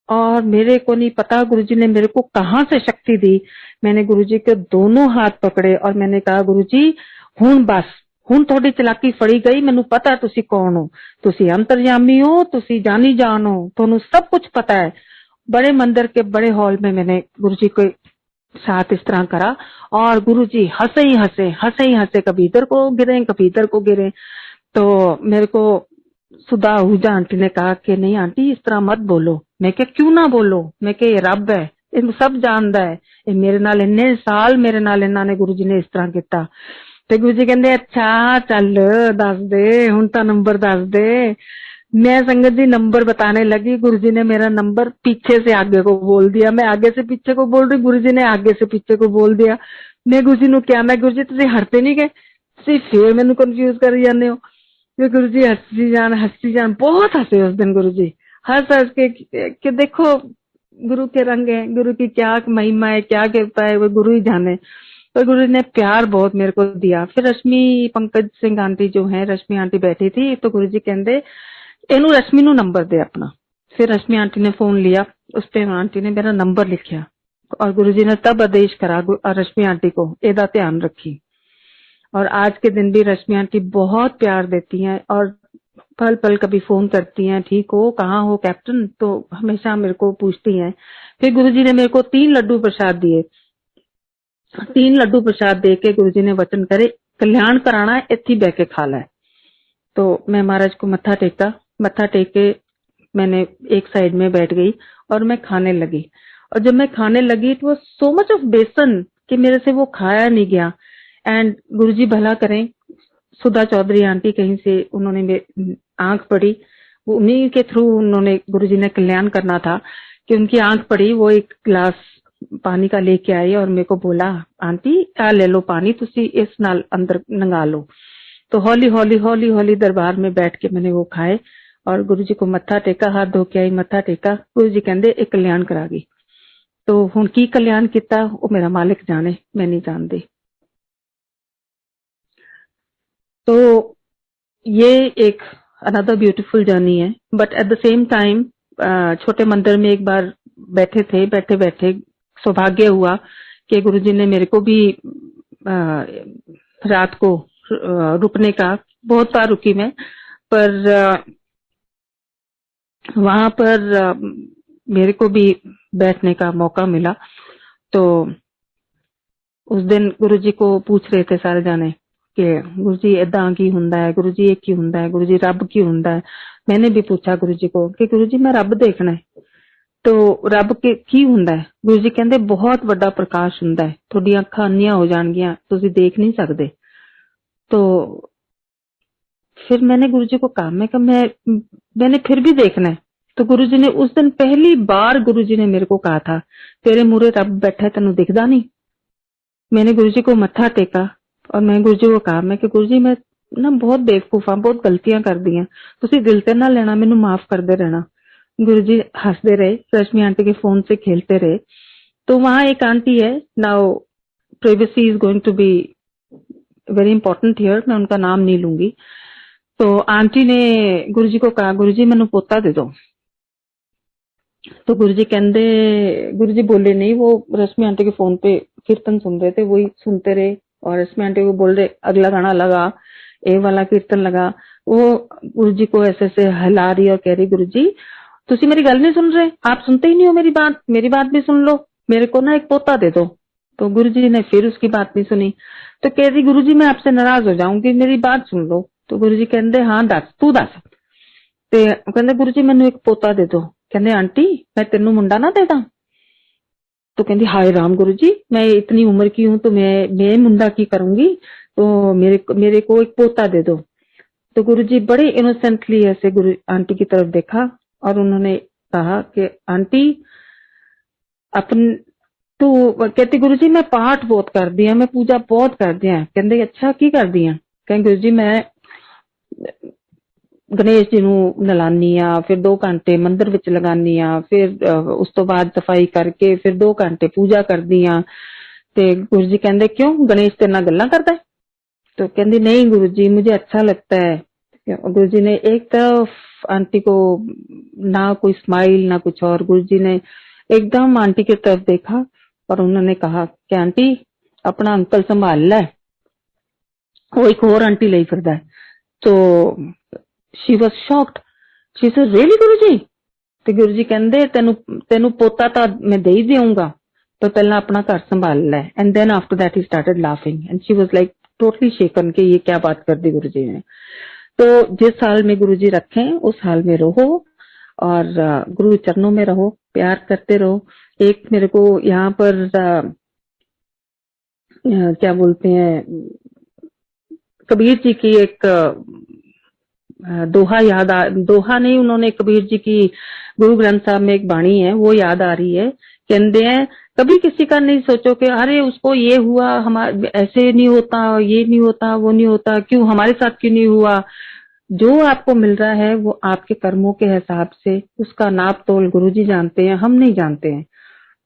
और मेरे को नहीं पता गुरुजी ने मेरे को कहां से शक्ति दी। मैंने गुरुजी के दोनों हाथ पकड़े और मैंने कहा गुरुजी हुण बस, हुण थोड़ी चलाकी फड़ी गई, मैनू पता तुसी कौन हो, तुसी अंतर्यामी हो, तुसी जानी जान हो, थोनू सब कुछ पता है। बड़े मंदिर के बड़े हॉल में मैंने गुरुजी के साथ इस तरह करा, और गुरुजी हंसे ही हंसे, हंसे ही हंसे, कभी इधर को गिरे कभी इधर को गिरे। तो मेरे को सुधा आहूजा आंटी ने कहा कि नहीं आंटी इस तरह मत बोलो। मैं क्या क्यों ना बोलो, मैं क्या ये रब है, इन सब जानदा है, ये मेरे नाल इन्ने साल मेरे नाल इन्हां ने गुरुजी ने इस तरह किया। ते गुरुजी कहंदे अच्छा चल दस दे, हुण तां नंबर दस दे। मैं संगत जी नंबर बताने लगी, गुरुजी ने मेरा नंबर पीछे से आगे को बोल दिया। मैं आगे से पीछे को बोल रही, गुरुजी ने आगे से पीछे को बोल दिया। मैं गुरुजी नु क्या, मैं गुरुजी तुसीं हटते नहीं गए, तुसीं फिर मैनू कंफ्यूज करी जांदे हो। फिर गुरुजी हंसी जान, बहुत हंसे उस दिन गुरुजी, हंस हंस के कि देखो गुरु के रंग है, गुरु की क्या महिमा है, क्या कृपा है, वो गुरु ही जाने। तो गुरु ने प्यार बहुत मेरे को दिया। फिर रश्मि पंकज सिंह आंटी जो है, रश्मि आंटी बैठी थी, तो गुरुजी कहते इनू रश्मि नु नंबर दे अपना। फिर रश्मि आंटी ने फोन लिया, उस पे आंटी ने मेरा नंबर लिखा, और गुरुजी ने तब आदेश करा रश्मि आंटी को एदा ध्यान रखी। और आज के दिन भी रश्मि आंटी बहुत प्यार देती हैं, और पल पल कभी फोन करती हैं, ठीक हो, कहाँ हो कैप्टन, तो हमेशा मेरे को पूछती हैं। फिर गुरुजी ने मेरे को 3 लड्डू प्रसाद दिए। 3 लड्डू प्रसाद दे के गुरुजी ने वचन करे कल्याण कराना है, इत्थे बह के खा लै। तो मैं महाराज को मत्था टेका, मत्था टेक के मैंने एक साइड में बैठ गई और मैं खाने लगी। और जब मैं खाने लगी it was so much of बेसन कि मेरे से वो खाया नहीं गया। एंड गुरुजी भला करें, सुधा चौधरी आंटी कहीं से उन्होंने आंख पड़ी, वो उन्हीं के थ्रू उन्होंने गुरुजी ने कल्याण करना था कि उनकी आंख पड़ी, वो एक गिलास पानी का लेके आई और मेरे को बोला आंटी आ ले लो पानी, तुसी इस नाल अंदर नंगा लो। तो हौली हौली हौली हौली दरबार में बैठ के मैंने वो खाए और गुरुजी को मत्था टेका, हाथ धो के आई, मत्था टेका। गुरुजी कहंदे एक कल्याण करा गई। तो हुण की कल्याण किता वो मेरा मालिक जाने, मैं नहीं जानती। तो ये एक अनदर ब्यूटीफुल जर्नी है। But at the same time छोटे मंदिर में एक बार बैठे थे, बैठे बैठे सौभाग्य हुआ कि गुरुजी ने मेरे को भी रात को रुकने का, बहुत बार रुकी मैं, पर वहां पर मेरे को भी बैठने का मौका मिला। तो उस दिन गुरुजी को पूछ रहे थे सारे जाने कि गुरुजी ਏਦਾਂ ਕੀ ਹੁੰਦਾ है, गुरुजी ये की ਹੁੰਦਾ है, गुरुजी रब की ਹੁੰਦਾ है। मैंने भी पूछा गुरुजी को कि गुरुजी मैं रब देखना है, तो रब के की ਹੁੰਦਾ है? गुरुजी ਕਹਿੰਦੇ बहुत ਵੱਡਾ ਪ੍ਰਕਾਸ਼ ਹੁੰਦਾ है, ਤੁਹਾਡੀਆਂ ਅੱਖਾਂ ਅੰਨੀਆਂ ਹੋ ਜਾਣਗੀਆਂ, ਤੁਸੀਂ देख नहीं सकते। तो फिर मैंने गुरुजी को कहा, मैंने फिर भी देखना है। तो गुरुजी ने उस दिन पहली बार गुरुजी ने मेरे को कहा था, तेरे मुरे रब बैठा है, तेनू दिखदा नहीं? मैंने गुरुजी को मत्था टेका और मैं गुरुजी को कहा, मैं कि गुरुजी मैं ना बहुत बेवकूफ हाँ, बहुत गलतियां कर दी हैं, तुसी दिल ते ना लेना, मैनू माफ करदे रहना। गुरुजी हंसदे रहे, रश्मि आंटी के फोन से खेलते रहे। तो वहां एक आंटी है, now privacy is going to be very important here, मैं उनका नाम नहीं लूंगी। तो आंटी ने गुरुजी को कहा, गुरुजी मैनू पोता दे दो। तो गुरुजी कहंदे, गुरुजी बोले नहीं, वो रश्मि आंटी के फोन पे कीर्तन सुन रहे थे, वही सुनते रहे। और रश्मि आंटी को बोल रहे अगला गाना लगा, ए वाला कीर्तन लगा। वो गुरुजी को ऐसे ऐसे हिला रही और कह रही, गुरुजी तुसी मेरी गल नहीं सुन रहे, आप सुनते ही नहीं हो मेरी बात भी सुन लो, मेरे को ना एक पोता दे दो। तो गुरुजी ने फिर उसकी बात नहीं सुनी। तो कह रही, गुरुजी मैं आपसे नाराज हो जाऊंगी, मेरी बात सुन लो। तो गुरुजी कहंदे, हाँ दस, तू दस। ते कहंदे, गुरुजी मैनू एक पोता दे दो। कहंदे, आंटी मैं तेनू मुंडा ना दे दा? तो कहंदी, हाय राम गुरुजी, मैं इतनी उम्र की हूं तो मैं मुंडा की करूंगी, तो मेरे को एक पोता दे दो। तो गुरुजी बड़े इनोसेंटली ऐसे गुरु आंटी की तरफ देखा और उन्होंने कहा कि आंटी अपन तू, कहती गुरुजी मैं पाठ बहुत कर दिया, मैं पूजा बहुत कर दिया। कहंदे, अच्छा की कर दिया? कहें, गुरुजी मैं गणेश जी नू नलानी आ, फिर 2 घंटे मंदिर विच लगानी आ, फिर उस तो बाद सफाई करके फिर 2 घंटे पूजा करदी आ। ते गुरुजी कहंदे, क्यों गणेश तेरे नाल गल्लां करदा है? तो कहंदी, नहीं गुरुजी मुझे अच्छा लगता है। गुरुजी ने एक तरफ आंटी को ना कोई स्माइल ना कुछ और, गुरुजी ने एकदम आंटी की तरफ देखा और उन्होंने कहा कि आंटी अपना अंकल संभाल लै, वो एक और आंटी लई फिरदा है। तो she was shocked, she said, really Guruji? ते गुरुजी कहंदे, तेनू पोता तां मैं दे ही देऊंगा, तो पहला अपना घर संभाल लै। And then after that he started laughing and she was like totally shaken कि ये क्या बात कर दी गुरुजी ने। तो जिस हाल में गुरुजी रखें उस हाल में रहो और गुरु चरणों में रहो, प्यार करते रहो। एक मेरे को यहाँ पर क्या बोलते हैं, कबीर जी की एक दोहा नहीं, उन्होंने कबीर जी की गुरु ग्रंथ साहब में एक बाणी है, वो याद आ रही है। कहते हैं, कभी किसी का नहीं सोचो कि अरे उसको ये हुआ, हमारे ऐसे नहीं होता, ये नहीं होता, वो नहीं होता, क्यों हमारे साथ क्यों नहीं हुआ। जो आपको मिल रहा है वो आपके कर्मों के हिसाब से, उसका नाप तोल गुरुजी जानते हैं, हम नहीं जानते हैं।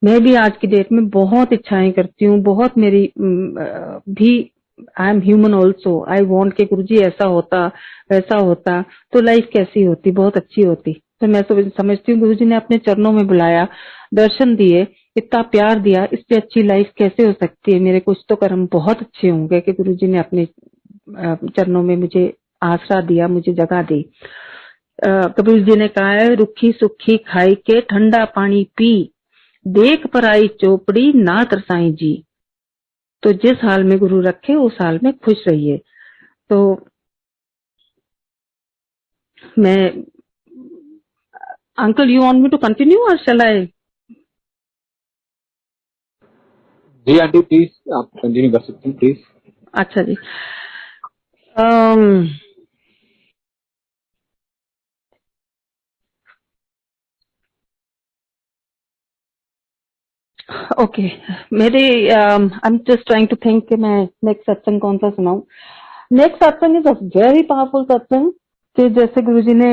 मैं भी आज की डेट में बहुत इच्छाएं करती हूँ, बहुत मेरी भी, I am human also, I want के गुरुजी ऐसा होता वैसा होता तो लाइफ कैसी होती, बहुत अच्छी होती। तो मैं समझती हूँ गुरुजी ने अपने चरणों में बुलाया, दर्शन दिए, इतना प्यार दिया, इससे अच्छी लाइफ कैसे हो सकती है। मेरे कुछ तो कर्म बहुत अच्छे होंगे कि गुरुजी ने अपने चरणों में मुझे आसरा दिया, मुझे जगह दी। कबीर जी ने कहा है, रुखी सुखी खाई के ठंडा पानी पी, देख पराई चोपड़ी ना तरसाई जी। तो जिस हाल में गुरु रखे उस हाल में खुश रहिए। तो मैं, uncle you want me to continue or shall I? जी आंटी प्लीज आप कंटिन्यू कर सकती हैं प्लीज। अच्छा जी। ओके, मेरे I am just trying to think कि मैं नेक्स्ट सत्संग कौन सा सुनाऊं। नेक्स्ट सत्संग इज अ वेरी पावरफुल सत्संग कि जैसे गुरुजी ने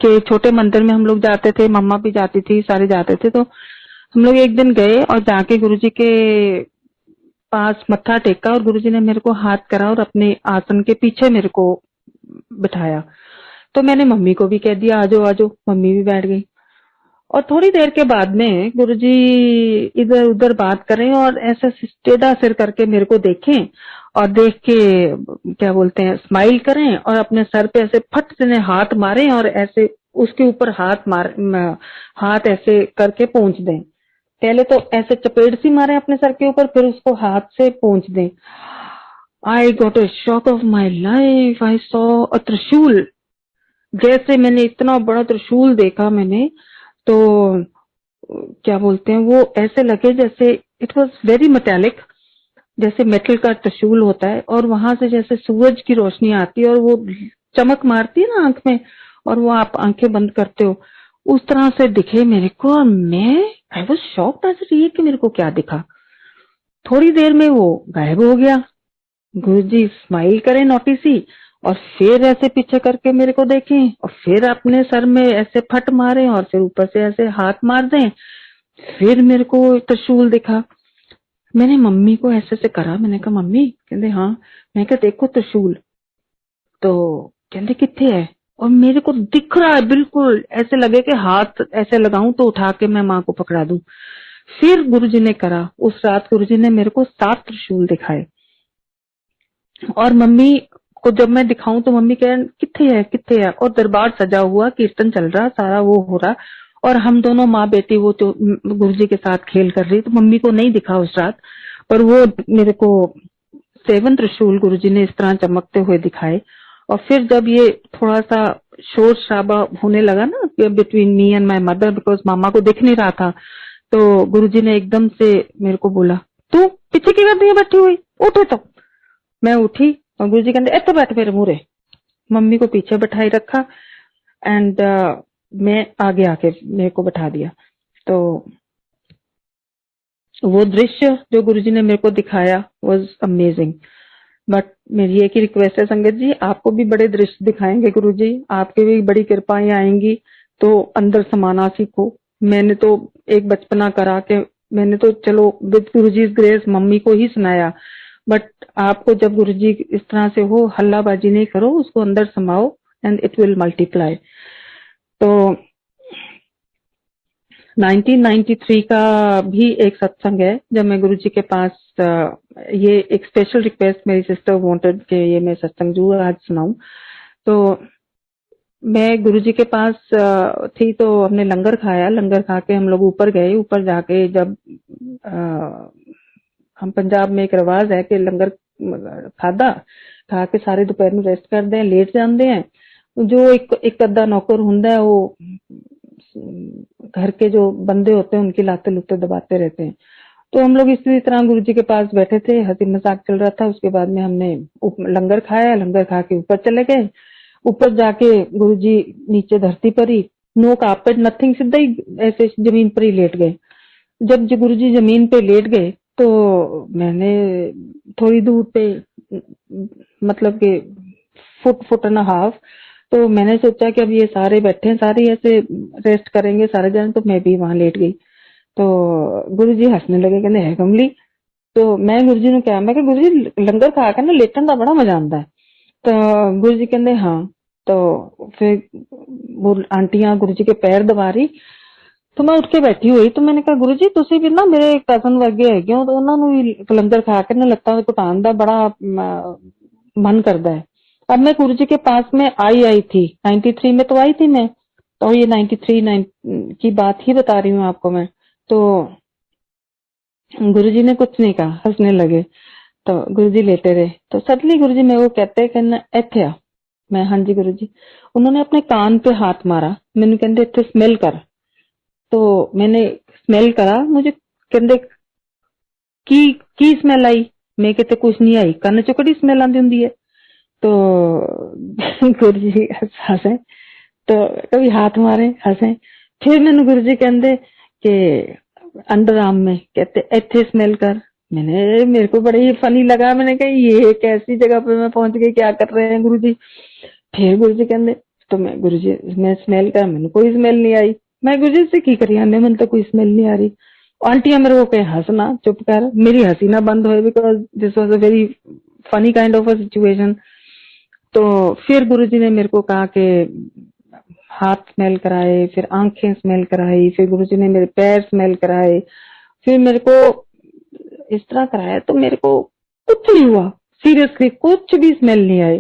के छोटे मंदिर में हम लोग जाते थे, मम्मा भी जाती थी, सारे जाते थे। तो हम लोग एक दिन गए और जाके गुरुजी के पास मत्था टेका और गुरुजी ने मेरे को हाथ करा और अपने आसन के पीछे मेरे को बिठाया। तो मैंने मम्मी को भी कह दिया, आजो आजो, मम्मी भी बैठ गई। और थोड़ी देर के बाद में गुरुजी इधर उधर बात करें और ऐसा टेढ़ा सिर करके मेरे को देखें और देख के क्या बोलते हैं स्माइल करें और अपने सर पे ऐसे फट से हाथ मारें और ऐसे उसके ऊपर हाथ ऐसे करके पोंछ दें। पहले तो ऐसे चपेट सी मारे अपने सर के ऊपर, फिर उसको हाथ से पोंछ दें। I got a shock of my life. I saw a त्रिशूल। जैसे मैंने इतना बड़ा त्रिशूल देखा मैंने, तो क्या बोलते हैं वो ऐसे लगे जैसे इट वॉज वेरी मेटेलिक, जैसे मेटल का त्रिशूल होता है, और वहां से जैसे सूरज की रोशनी आती है और वो चमक मारती है ना आंख में, और वो आप आंखें बंद करते हो, उस तरह से दिखे मेरे को। और मैं आई वॉज शॉक्ड नजर ये कि मेरे को क्या दिखा। थोड़ी देर में वो गायब हो गया। गुरुजी स्माइल करे नोटी सी, और फिर ऐसे पीछे करके मेरे को देखें और फिर अपने सर में ऐसे फट मारे और फिर ऊपर से ऐसे हाथ मार दें। फिर मेरे को त्रिशूल दिखा। मैंने मम्मी को ऐसे से करा, मैंने कहा मम्मी, कहते हाँ। मैं कहा देखो त्रिशूल। तो कहते कितने है, और मेरे को दिख रहा है बिल्कुल, ऐसे लगे कि हाथ ऐसे लगाऊं तो उठा के मैं माँ को पकड़ा दूं। फिर गुरुजी ने करा, उस रात गुरुजी ने मेरे को 7 त्रिशूल दिखाए। और मम्मी को जब मैं दिखाऊं तो मम्मी कह कितने है, और दरबार सजा हुआ, कीर्तन चल रहा, सारा वो हो रहा, और हम दोनों माँ बेटी वो तो गुरुजी के साथ खेल कर रही। तो मम्मी को नहीं दिखा उस रात, पर वो मेरे को 7 त्रिशूल गुरुजी ने इस तरह चमकते हुए दिखाए। और फिर जब ये थोड़ा सा शोर शराबा होने लगा ना between me and my mother, because मामा को दिख नहीं रहा था, तो गुरुजी ने एकदम से मेरे को बोला, तू पीछे की कर दी है बैठी हुई, उठे। तो मैं उठी और गुरुजी कहते ऐसे बैठ मेरे मुरे। मम्मी को पीछे बैठाई रखा एंड मैं आगे आके मेरे को बैठा दिया। तो वो दृश्य जो गुरुजी ने मेरे को दिखाया वाज अमेजिंग। बट मेरी एक ही रिक्वेस्ट है संगत जी, आपको भी बड़े दृश्य दिखाएंगे गुरुजी, आपके भी बड़ी कृपाएं आएंगी, तो अंदर समाना सीखो। मैंने तो एक बचपना करा के मैंने तो चलो विद गुरुजी's ग्रेस मम्मी को ही सुनाया, बट आपको जब गुरुजी इस तरह से हो, हल्लाबाजी नहीं करो, उसको अंदर समाओ एंड इट विल मल्टीप्लाई। तो 1993 का भी एक सत्संग है जब मैं गुरुजी के पास ये एक स्पेशल रिक्वेस्ट मेरी सिस्टर वांटेड कि ये मैं सत्संग जो आज सुनाऊं। तो मैं गुरुजी के पास थी, तो हमने लंगर खाया, लंगर खा के हम लोग ऊपर गए। ऊपर जाके जब हम पंजाब में एक रिवाज है कि लंगर खा के सारे दोपहर में रेस्ट करते हैं, लेट जाते हैं। जो एक अद्धा नौकर हुंदा है वो घर के जो बंदे होते हैं उनकी लाते लुते दबाते रहते हैं। तो हम लोग इसी तरह गुरुजी के पास बैठे थे, हंसी मजाक चल रहा था। उसके बाद में हमने लंगर खाया, लंगर खा के ऊपर चले गए। ऊपर जाके गुरुजी नीचे धरती पर ही, नो कारपेट नथिंग, सीधा ही ऐसे जमीन पर ही लेट गए। जब गुरुजी जमीन पे लेट गए तो मैंने थोड़ी दूर पे, मतलब कि फुट एंड हाफ, तो मैंने सोचा कि अब ये सारे बैठे हैं, सारे ऐसे रेस्ट करेंगे सारे जन, तो मैं भी वहां लेट गई। तो गुरुजी हंसने लगे, कहते है कमली। तो मैं गुरुजी ने कहा, मैं गुरुजी लंगर खा के ना लेटन का बड़ा मजा आता है। तो गुरुजी कहते हाँ। तो फिर वो आंटियां गुरुजी के पैर दबा रही, तो मैं उठ के बैठी हुई। तो मैंने कहा गुरुजी तुसी भी ना मेरे कजन वर्गे है, तो उन्होंने भी लंगर खा के ना लत्तां घुटान का बड़ा मन करता है। अब मैं गुरुजी के पास में आई थी 93 में, तो आई थी मैं, तो ये 93 की बात ही बता रही हूँ आपको मैं। तो गुरुजी ने कुछ नहीं कहा, हंसने लगे। तो गुरुजी लेटे रहे। तो सडनली गुरुजी मेरे को कहते कहना इथे आ। मैं हाँ जी गुरुजी। उन्होंने अपने कान पे हाथ मारा, मैंने कहते इथे स्मेल कर। तो मैंने स्मेल करा, मुझे कहते की स्मेल आई। मैं कहते कुछ नहीं आई, कन्न चो कड़ी स्मेल आती होंगी है। तो गुरुजी हंसे, तो कभी हाथ मारे हंसे। फिर मैंने गुरुजी कहते कि अंडर आर्म में, कहते इथे स्मेल कर। मेरे को बड़ा ही फनी लगा। मैंने कहा ये कैसी जगह पे मैं पहुंच गई, क्या कर रहे हैं गुरुजी। फिर गुरुजी कहते, तो मैं गुरुजी मैं स्मेल कर, मैंने कोई स्मेल नहीं आई। मैं गुरुजी से की करी आने, मैंने तो कोई स्मेल नहीं आ रही। आंटियां मेरे को कहे हंसना चुप कर, मेरी हंसी ना बंद हो, because this was a very funny kind of a situation. तो फिर गुरुजी ने मेरे को कहा कि हाथ स्मेल कराए, फिर आंखें स्मेल कराई, फिर गुरुजी ने मेरे पैर स्मेल कराए, फिर मेरे को इस तरह कराया। तो मेरे को कुछ नहीं हुआ, सीरियसली कुछ भी स्मेल नहीं आई।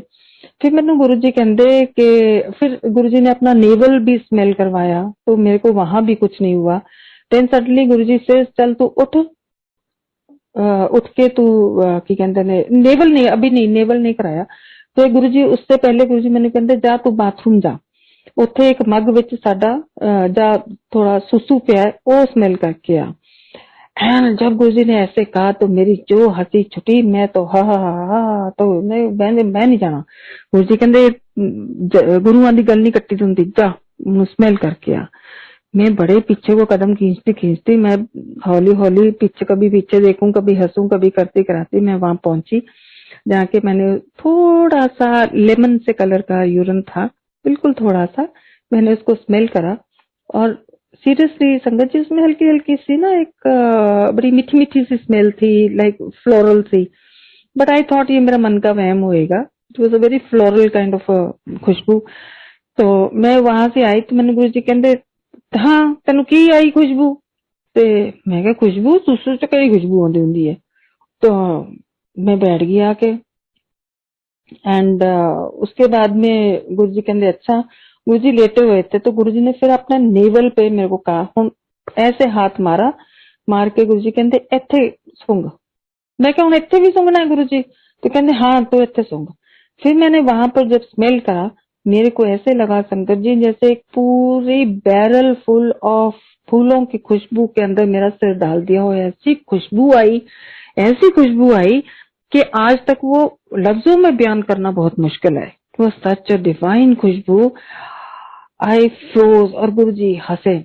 फिर मैंने गुरुजी कहते कि फिर गुरुजी ने अपना नेवल भी स्मेल करवाया, तो मेरे को वहां भी कुछ नहीं हुआ। देन सडनली गुरुजी से चल तू उठ, उठ के तू की कहते ने नेवल नहीं, अभी नहीं नेवल नहीं कराया। तो गुरुजी उससे पहले गुरुजी मैंने कहते जा तू बाथरूम जा, ਉੱਥੇ ਇੱਕ ਮੱਗ ਵਿੱਚ ਸਾਡਾ ਜਾਂ थोड़ा सुसु पिया है वो स्मेल करके आ। एंड जब गुरुजी ने ऐसे कहा तो मेरी जो हंसी छुटी, मैं तो हा तो मैं नहीं जाना। गुरुजी कहते गुरुआं दी गल नहीं कट्टी हुंदी, जा स्मेल करके आ। मैं बड़े पीछे को कदम खींचती मैं हौली हौली पीछे, कभी पीछे देखूं, कभी हंसूं, कभी करती कराती मैं वहां पहुंची। जाके मैंने थोड़ा सा लेमन से कलर का यूरिन था, बिल्कुल थोड़ा सा, मैंने उसको स्मेल करा। और सीरियसली संगत जी उसमें हल्की हल्की सी ना एक बड़ी मीठी मीठी सी स्मेल थी, लाइक फ्लोरल सी। बट आई थॉट ये मेरा मन का वहम होएगा। It was a very floral kind of खुशबू। तो मैं वहां से आई तो मैंने गुरु जी कहते हाँ तेन की आई खुशबू, ते मैं क्या खुशबू सुसु च कई खुशबू आती होंगी है। तो मैं बैठ गई आके। एंड उसके बाद में गुरुजी कहते अच्छा, गुरुजी लेटे हुए थे तो गुरुजी ने फिर अपना नेवल पे मेरे को कहा, हुन ऐसे हाथ मारा, मार के गुरुजी कहते इथे सूंघ। मैं क्या हूं इथे भी सूंघना है गुरुजी? तो कहते हाँ तो इथे सूंघ। फिर मैंने वहां पर जब स्मेल करा, मेरे को ऐसे लगा संगत जी जैसे एक पूरी बैरल फुल ऑफ फूलों की खुशबू के अंदर मेरा सिर डाल दिया हो। ऐसी खुशबू आई, ऐसी खुशबू आई कि आज तक वो लफ्जों में बयान करना बहुत मुश्किल है। वो सच डिवाइन खुशबू। आई फ्रोज और गुरुजी हंसे।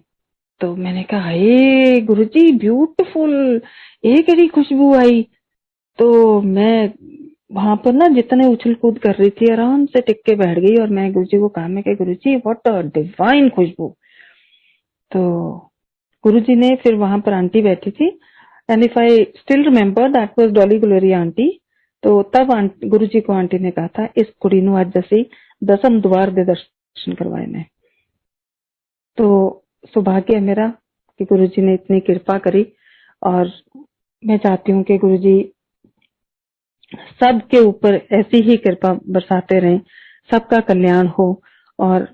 तो मैंने कहा हे गुरुजी ब्यूटीफुल, ये केड़ी खुशबू आई? तो मैं वहां पर ना जितने उछल कूद कर रही थी आराम से टिक के बैठ गई और मैं गुरुजी को कहा, मैं गुरुजी व्हाट अ डिवाइन खुशबू। तो गुरुजी ने फिर वहां पर आंटी बैठी थी, and if I still remember that was Dolly glory aunty. तो तब गुरुजी को आंटी ने कहा था इस कुड़ी नूं अज असीं दसम द्वार दे दर्शन करवाए ने। तो सौभाग्य है मेरा कि गुरुजी ने इतनी कृपा करी। और मैं चाहती हूँ कि गुरुजी सबके ऊपर ऐसी ही कृपा बरसाते रहें, सबका कल्याण हो। और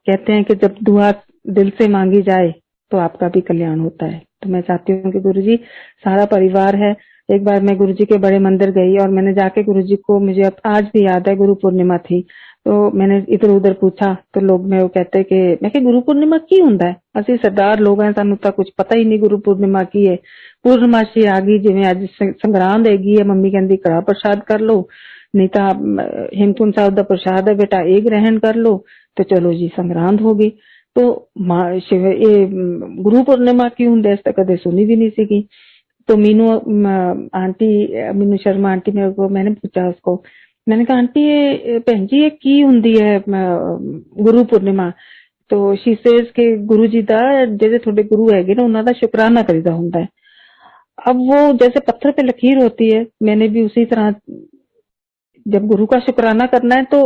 कहते हैं कि जब दुआ दिल से मांगी जाए तो आपका भी कल्याण होता है। तो मैं चाहती हूँ कि गुरुजी, सारा परिवार है। एक बार मैं गुरुजी के बड़े मंदिर गई और मैंने जाके गुरुजी को, मुझे अब आज भी याद है, गुरु पूर्णिमा थी, तो मैंने इधर उधर पूछा तो लोग मैं वो कहते कि मैं कि गुरु पूर्णिमा की हुंदा है? असि सरदार लोग हैं, सानू तो कुछ पता ही नहीं गुरु पूर्णिमा की है। पूर्णमाशी आ गई, जिवें अज संगरांद हैगी है, मम्मी कहती कड़ा प्रसाद कर लो, नहीं तो हेमकुंड साहब दा प्रसाद है बेटा एक ग्रहण कर लो। तो चलो जी संगरांद हो गई। तो ये गुरु पूर्णिमा की हुंदे इस तक कदे सुनी भी नहीं सीगी। तो मीनू आंटी, मीनू शर्मा आंटी मेरे को, मैंने पूछा उसको, मैंने कहा आंटी ये भैन जी ये की हुंदी है गुरु पूर्णिमा? तो शी सेज के गुरु जी दा जेडे थोड़े गुरु हैगे ना उन्हां दा शुकराना करीदा हुंदा है। अब वो जैसे पत्थर पे लकीर होती है, मैंने भी उसी तरह जब गुरु का शुकराना करना है तो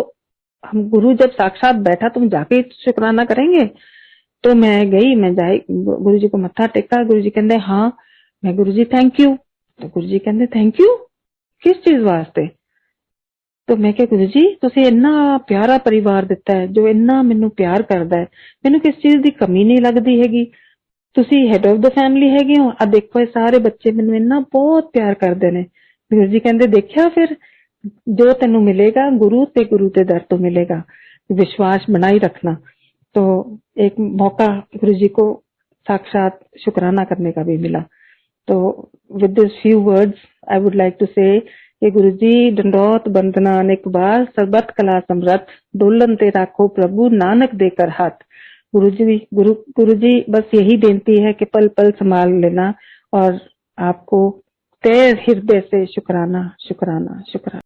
हम गुरु जब साक्षात बैठा तुम जाके शुकराना करेंगे। तो मैं गई, मैं जाई गुरु जी को मत्था टेका। गुरु जी कहते हाँ। मैं गुरु जी थैंक यू। तो गुरु जी कहते थैंक यू किस चीज वास्ते? तो मैं क्या गुरु जी तुसी इन्ना प्यारा परिवार दिता है जो इन्ना मैनू प्यार करदा है, मैनू किस चीज की कमी नहीं लगदी हैगी। तुसी हेड ऑफ द फैमिली हैगे हो, आ देखो ये सारे बच्चे मैनू इन्ना बहुत प्यार करदे ने। गुरु जी कहते देखिया फिर जो तेनू मिलेगा गुरु ते दर तो मिलेगा, विश्वास बनाई रखना। तो एक मौका गुरु जी को साक्षात शुकराना करने का भी मिला। तो with this few words I would like to say कि गुरु जी दंडौत बंदना अनेक बार, सर्बत कला समरथ, डोलन ते राखो प्रभु नानक देकर हाथ। गुरु जी बस यही बेनती है कि पल पल संभाल लेना और आपको तहे हृदय से शुकराना शुकराना शुकराना।